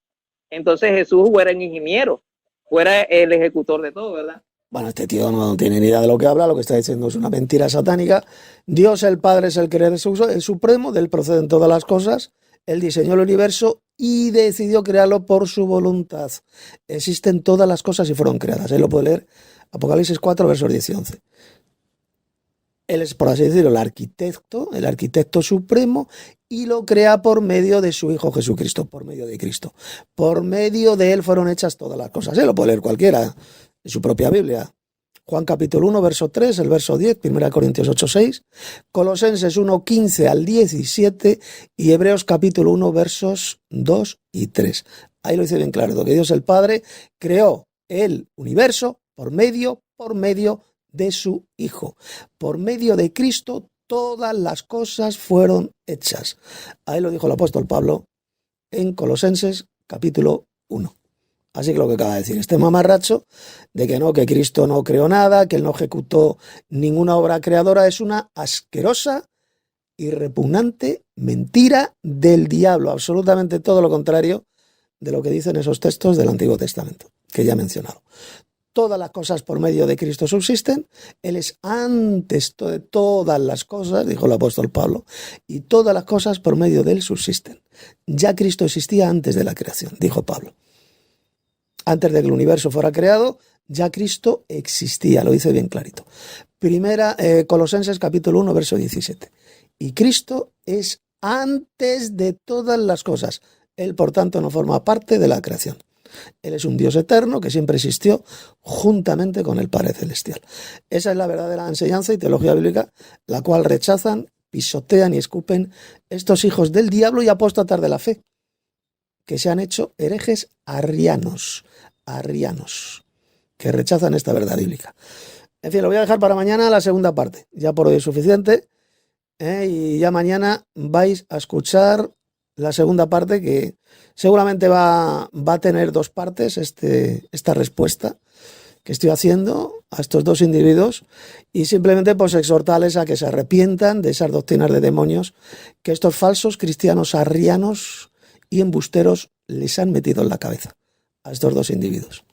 entonces Jesús fuera el ingeniero, fuera el ejecutor de todo, ¿verdad? Bueno, este tío no tiene ni idea de lo que habla, lo que está diciendo es una mentira satánica. Dios el Padre es el creador, el supremo, del proceden todas las cosas. Él diseñó el universo y decidió crearlo por su voluntad. Existen todas las cosas y fueron creadas. Él lo puede leer, Apocalipsis 4, versos 10 y 11. Él es, por así decirlo, el arquitecto supremo, y lo crea por medio de su Hijo Jesucristo, por medio de Cristo. Por medio de él fueron hechas todas las cosas. Él lo puede leer cualquiera en su propia Biblia. Juan capítulo 1, verso 3, el verso 10, 1 Corintios 8, 6, Colosenses 1, 15 al 17 y Hebreos capítulo 1, versos 2 y 3. Ahí lo dice bien claro, que Dios el Padre creó el universo por medio de su Hijo. Por medio de Cristo todas las cosas fueron hechas. Ahí lo dijo el apóstol Pablo en Colosenses capítulo 1. Así que lo que acaba de decir este mamarracho de que Cristo no creó nada, que él no ejecutó ninguna obra creadora, es una asquerosa y repugnante mentira del diablo. Absolutamente todo lo contrario de lo que dicen esos textos del Antiguo Testamento, que ya he mencionado. Todas las cosas por medio de Cristo subsisten. Él es antes de todas las cosas, dijo el apóstol Pablo, y todas las cosas por medio de él subsisten. Ya Cristo existía antes de la creación, dijo Pablo. Antes de que el universo fuera creado, ya Cristo existía, lo dice bien clarito. Colosenses capítulo 1, verso 17. Y Cristo es antes de todas las cosas. Él, por tanto, no forma parte de la creación. Él es un Dios eterno que siempre existió juntamente con el Padre Celestial. Esa es la verdadera enseñanza y teología bíblica, la cual rechazan, pisotean y escupen estos hijos del diablo y apóstatas de la fe, que se han hecho herejes arrianos, que rechazan esta verdad bíblica. En fin, lo voy a dejar para mañana la segunda parte. Ya por hoy es suficiente. Y ya mañana vais a escuchar la segunda parte, que seguramente va a tener dos partes esta respuesta que estoy haciendo a estos dos individuos, y simplemente pues exhortarles a que se arrepientan de esas doctrinas de demonios que estos falsos cristianos arrianos y embusteros les han metido en la cabeza a estos dos individuos.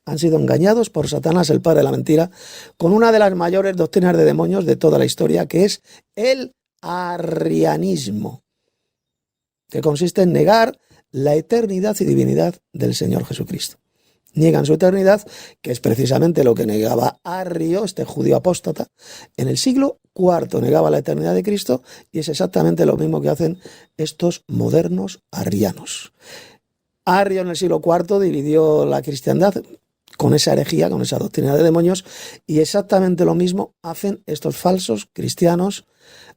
Han sido engañados por Satanás, el padre de la mentira, con una de las mayores doctrinas de demonios de toda la historia, que es el arrianismo, que consiste en negar la eternidad y divinidad del Señor Jesucristo. Niegan su eternidad, que es precisamente lo que negaba Arrio, este judío apóstata, en el siglo IV. Negaba la eternidad de Cristo, y es exactamente lo mismo que hacen estos modernos arrianos. Arrio en el siglo IV dividió la cristiandad con esa herejía, con esa doctrina de demonios, y exactamente lo mismo hacen estos falsos cristianos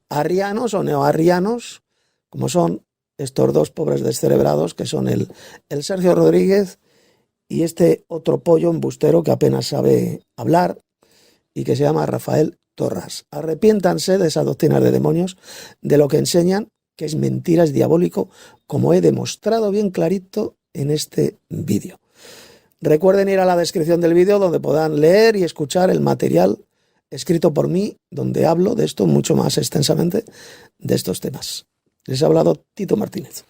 arrianos o neoarrianos, como son estos dos pobres descerebrados, que son el Sergio Rodríguez y este otro pollo embustero que apenas sabe hablar y que se llama Rafael Torras. Arrepiéntanse de esas doctrinas de demonios, de lo que enseñan, que es mentira, es diabólico, como he demostrado bien clarito en este vídeo. Recuerden ir a la descripción del vídeo, donde podrán leer y escuchar el material escrito por mí, donde hablo de esto mucho más extensamente, de estos temas. Les ha hablado Tito Martínez.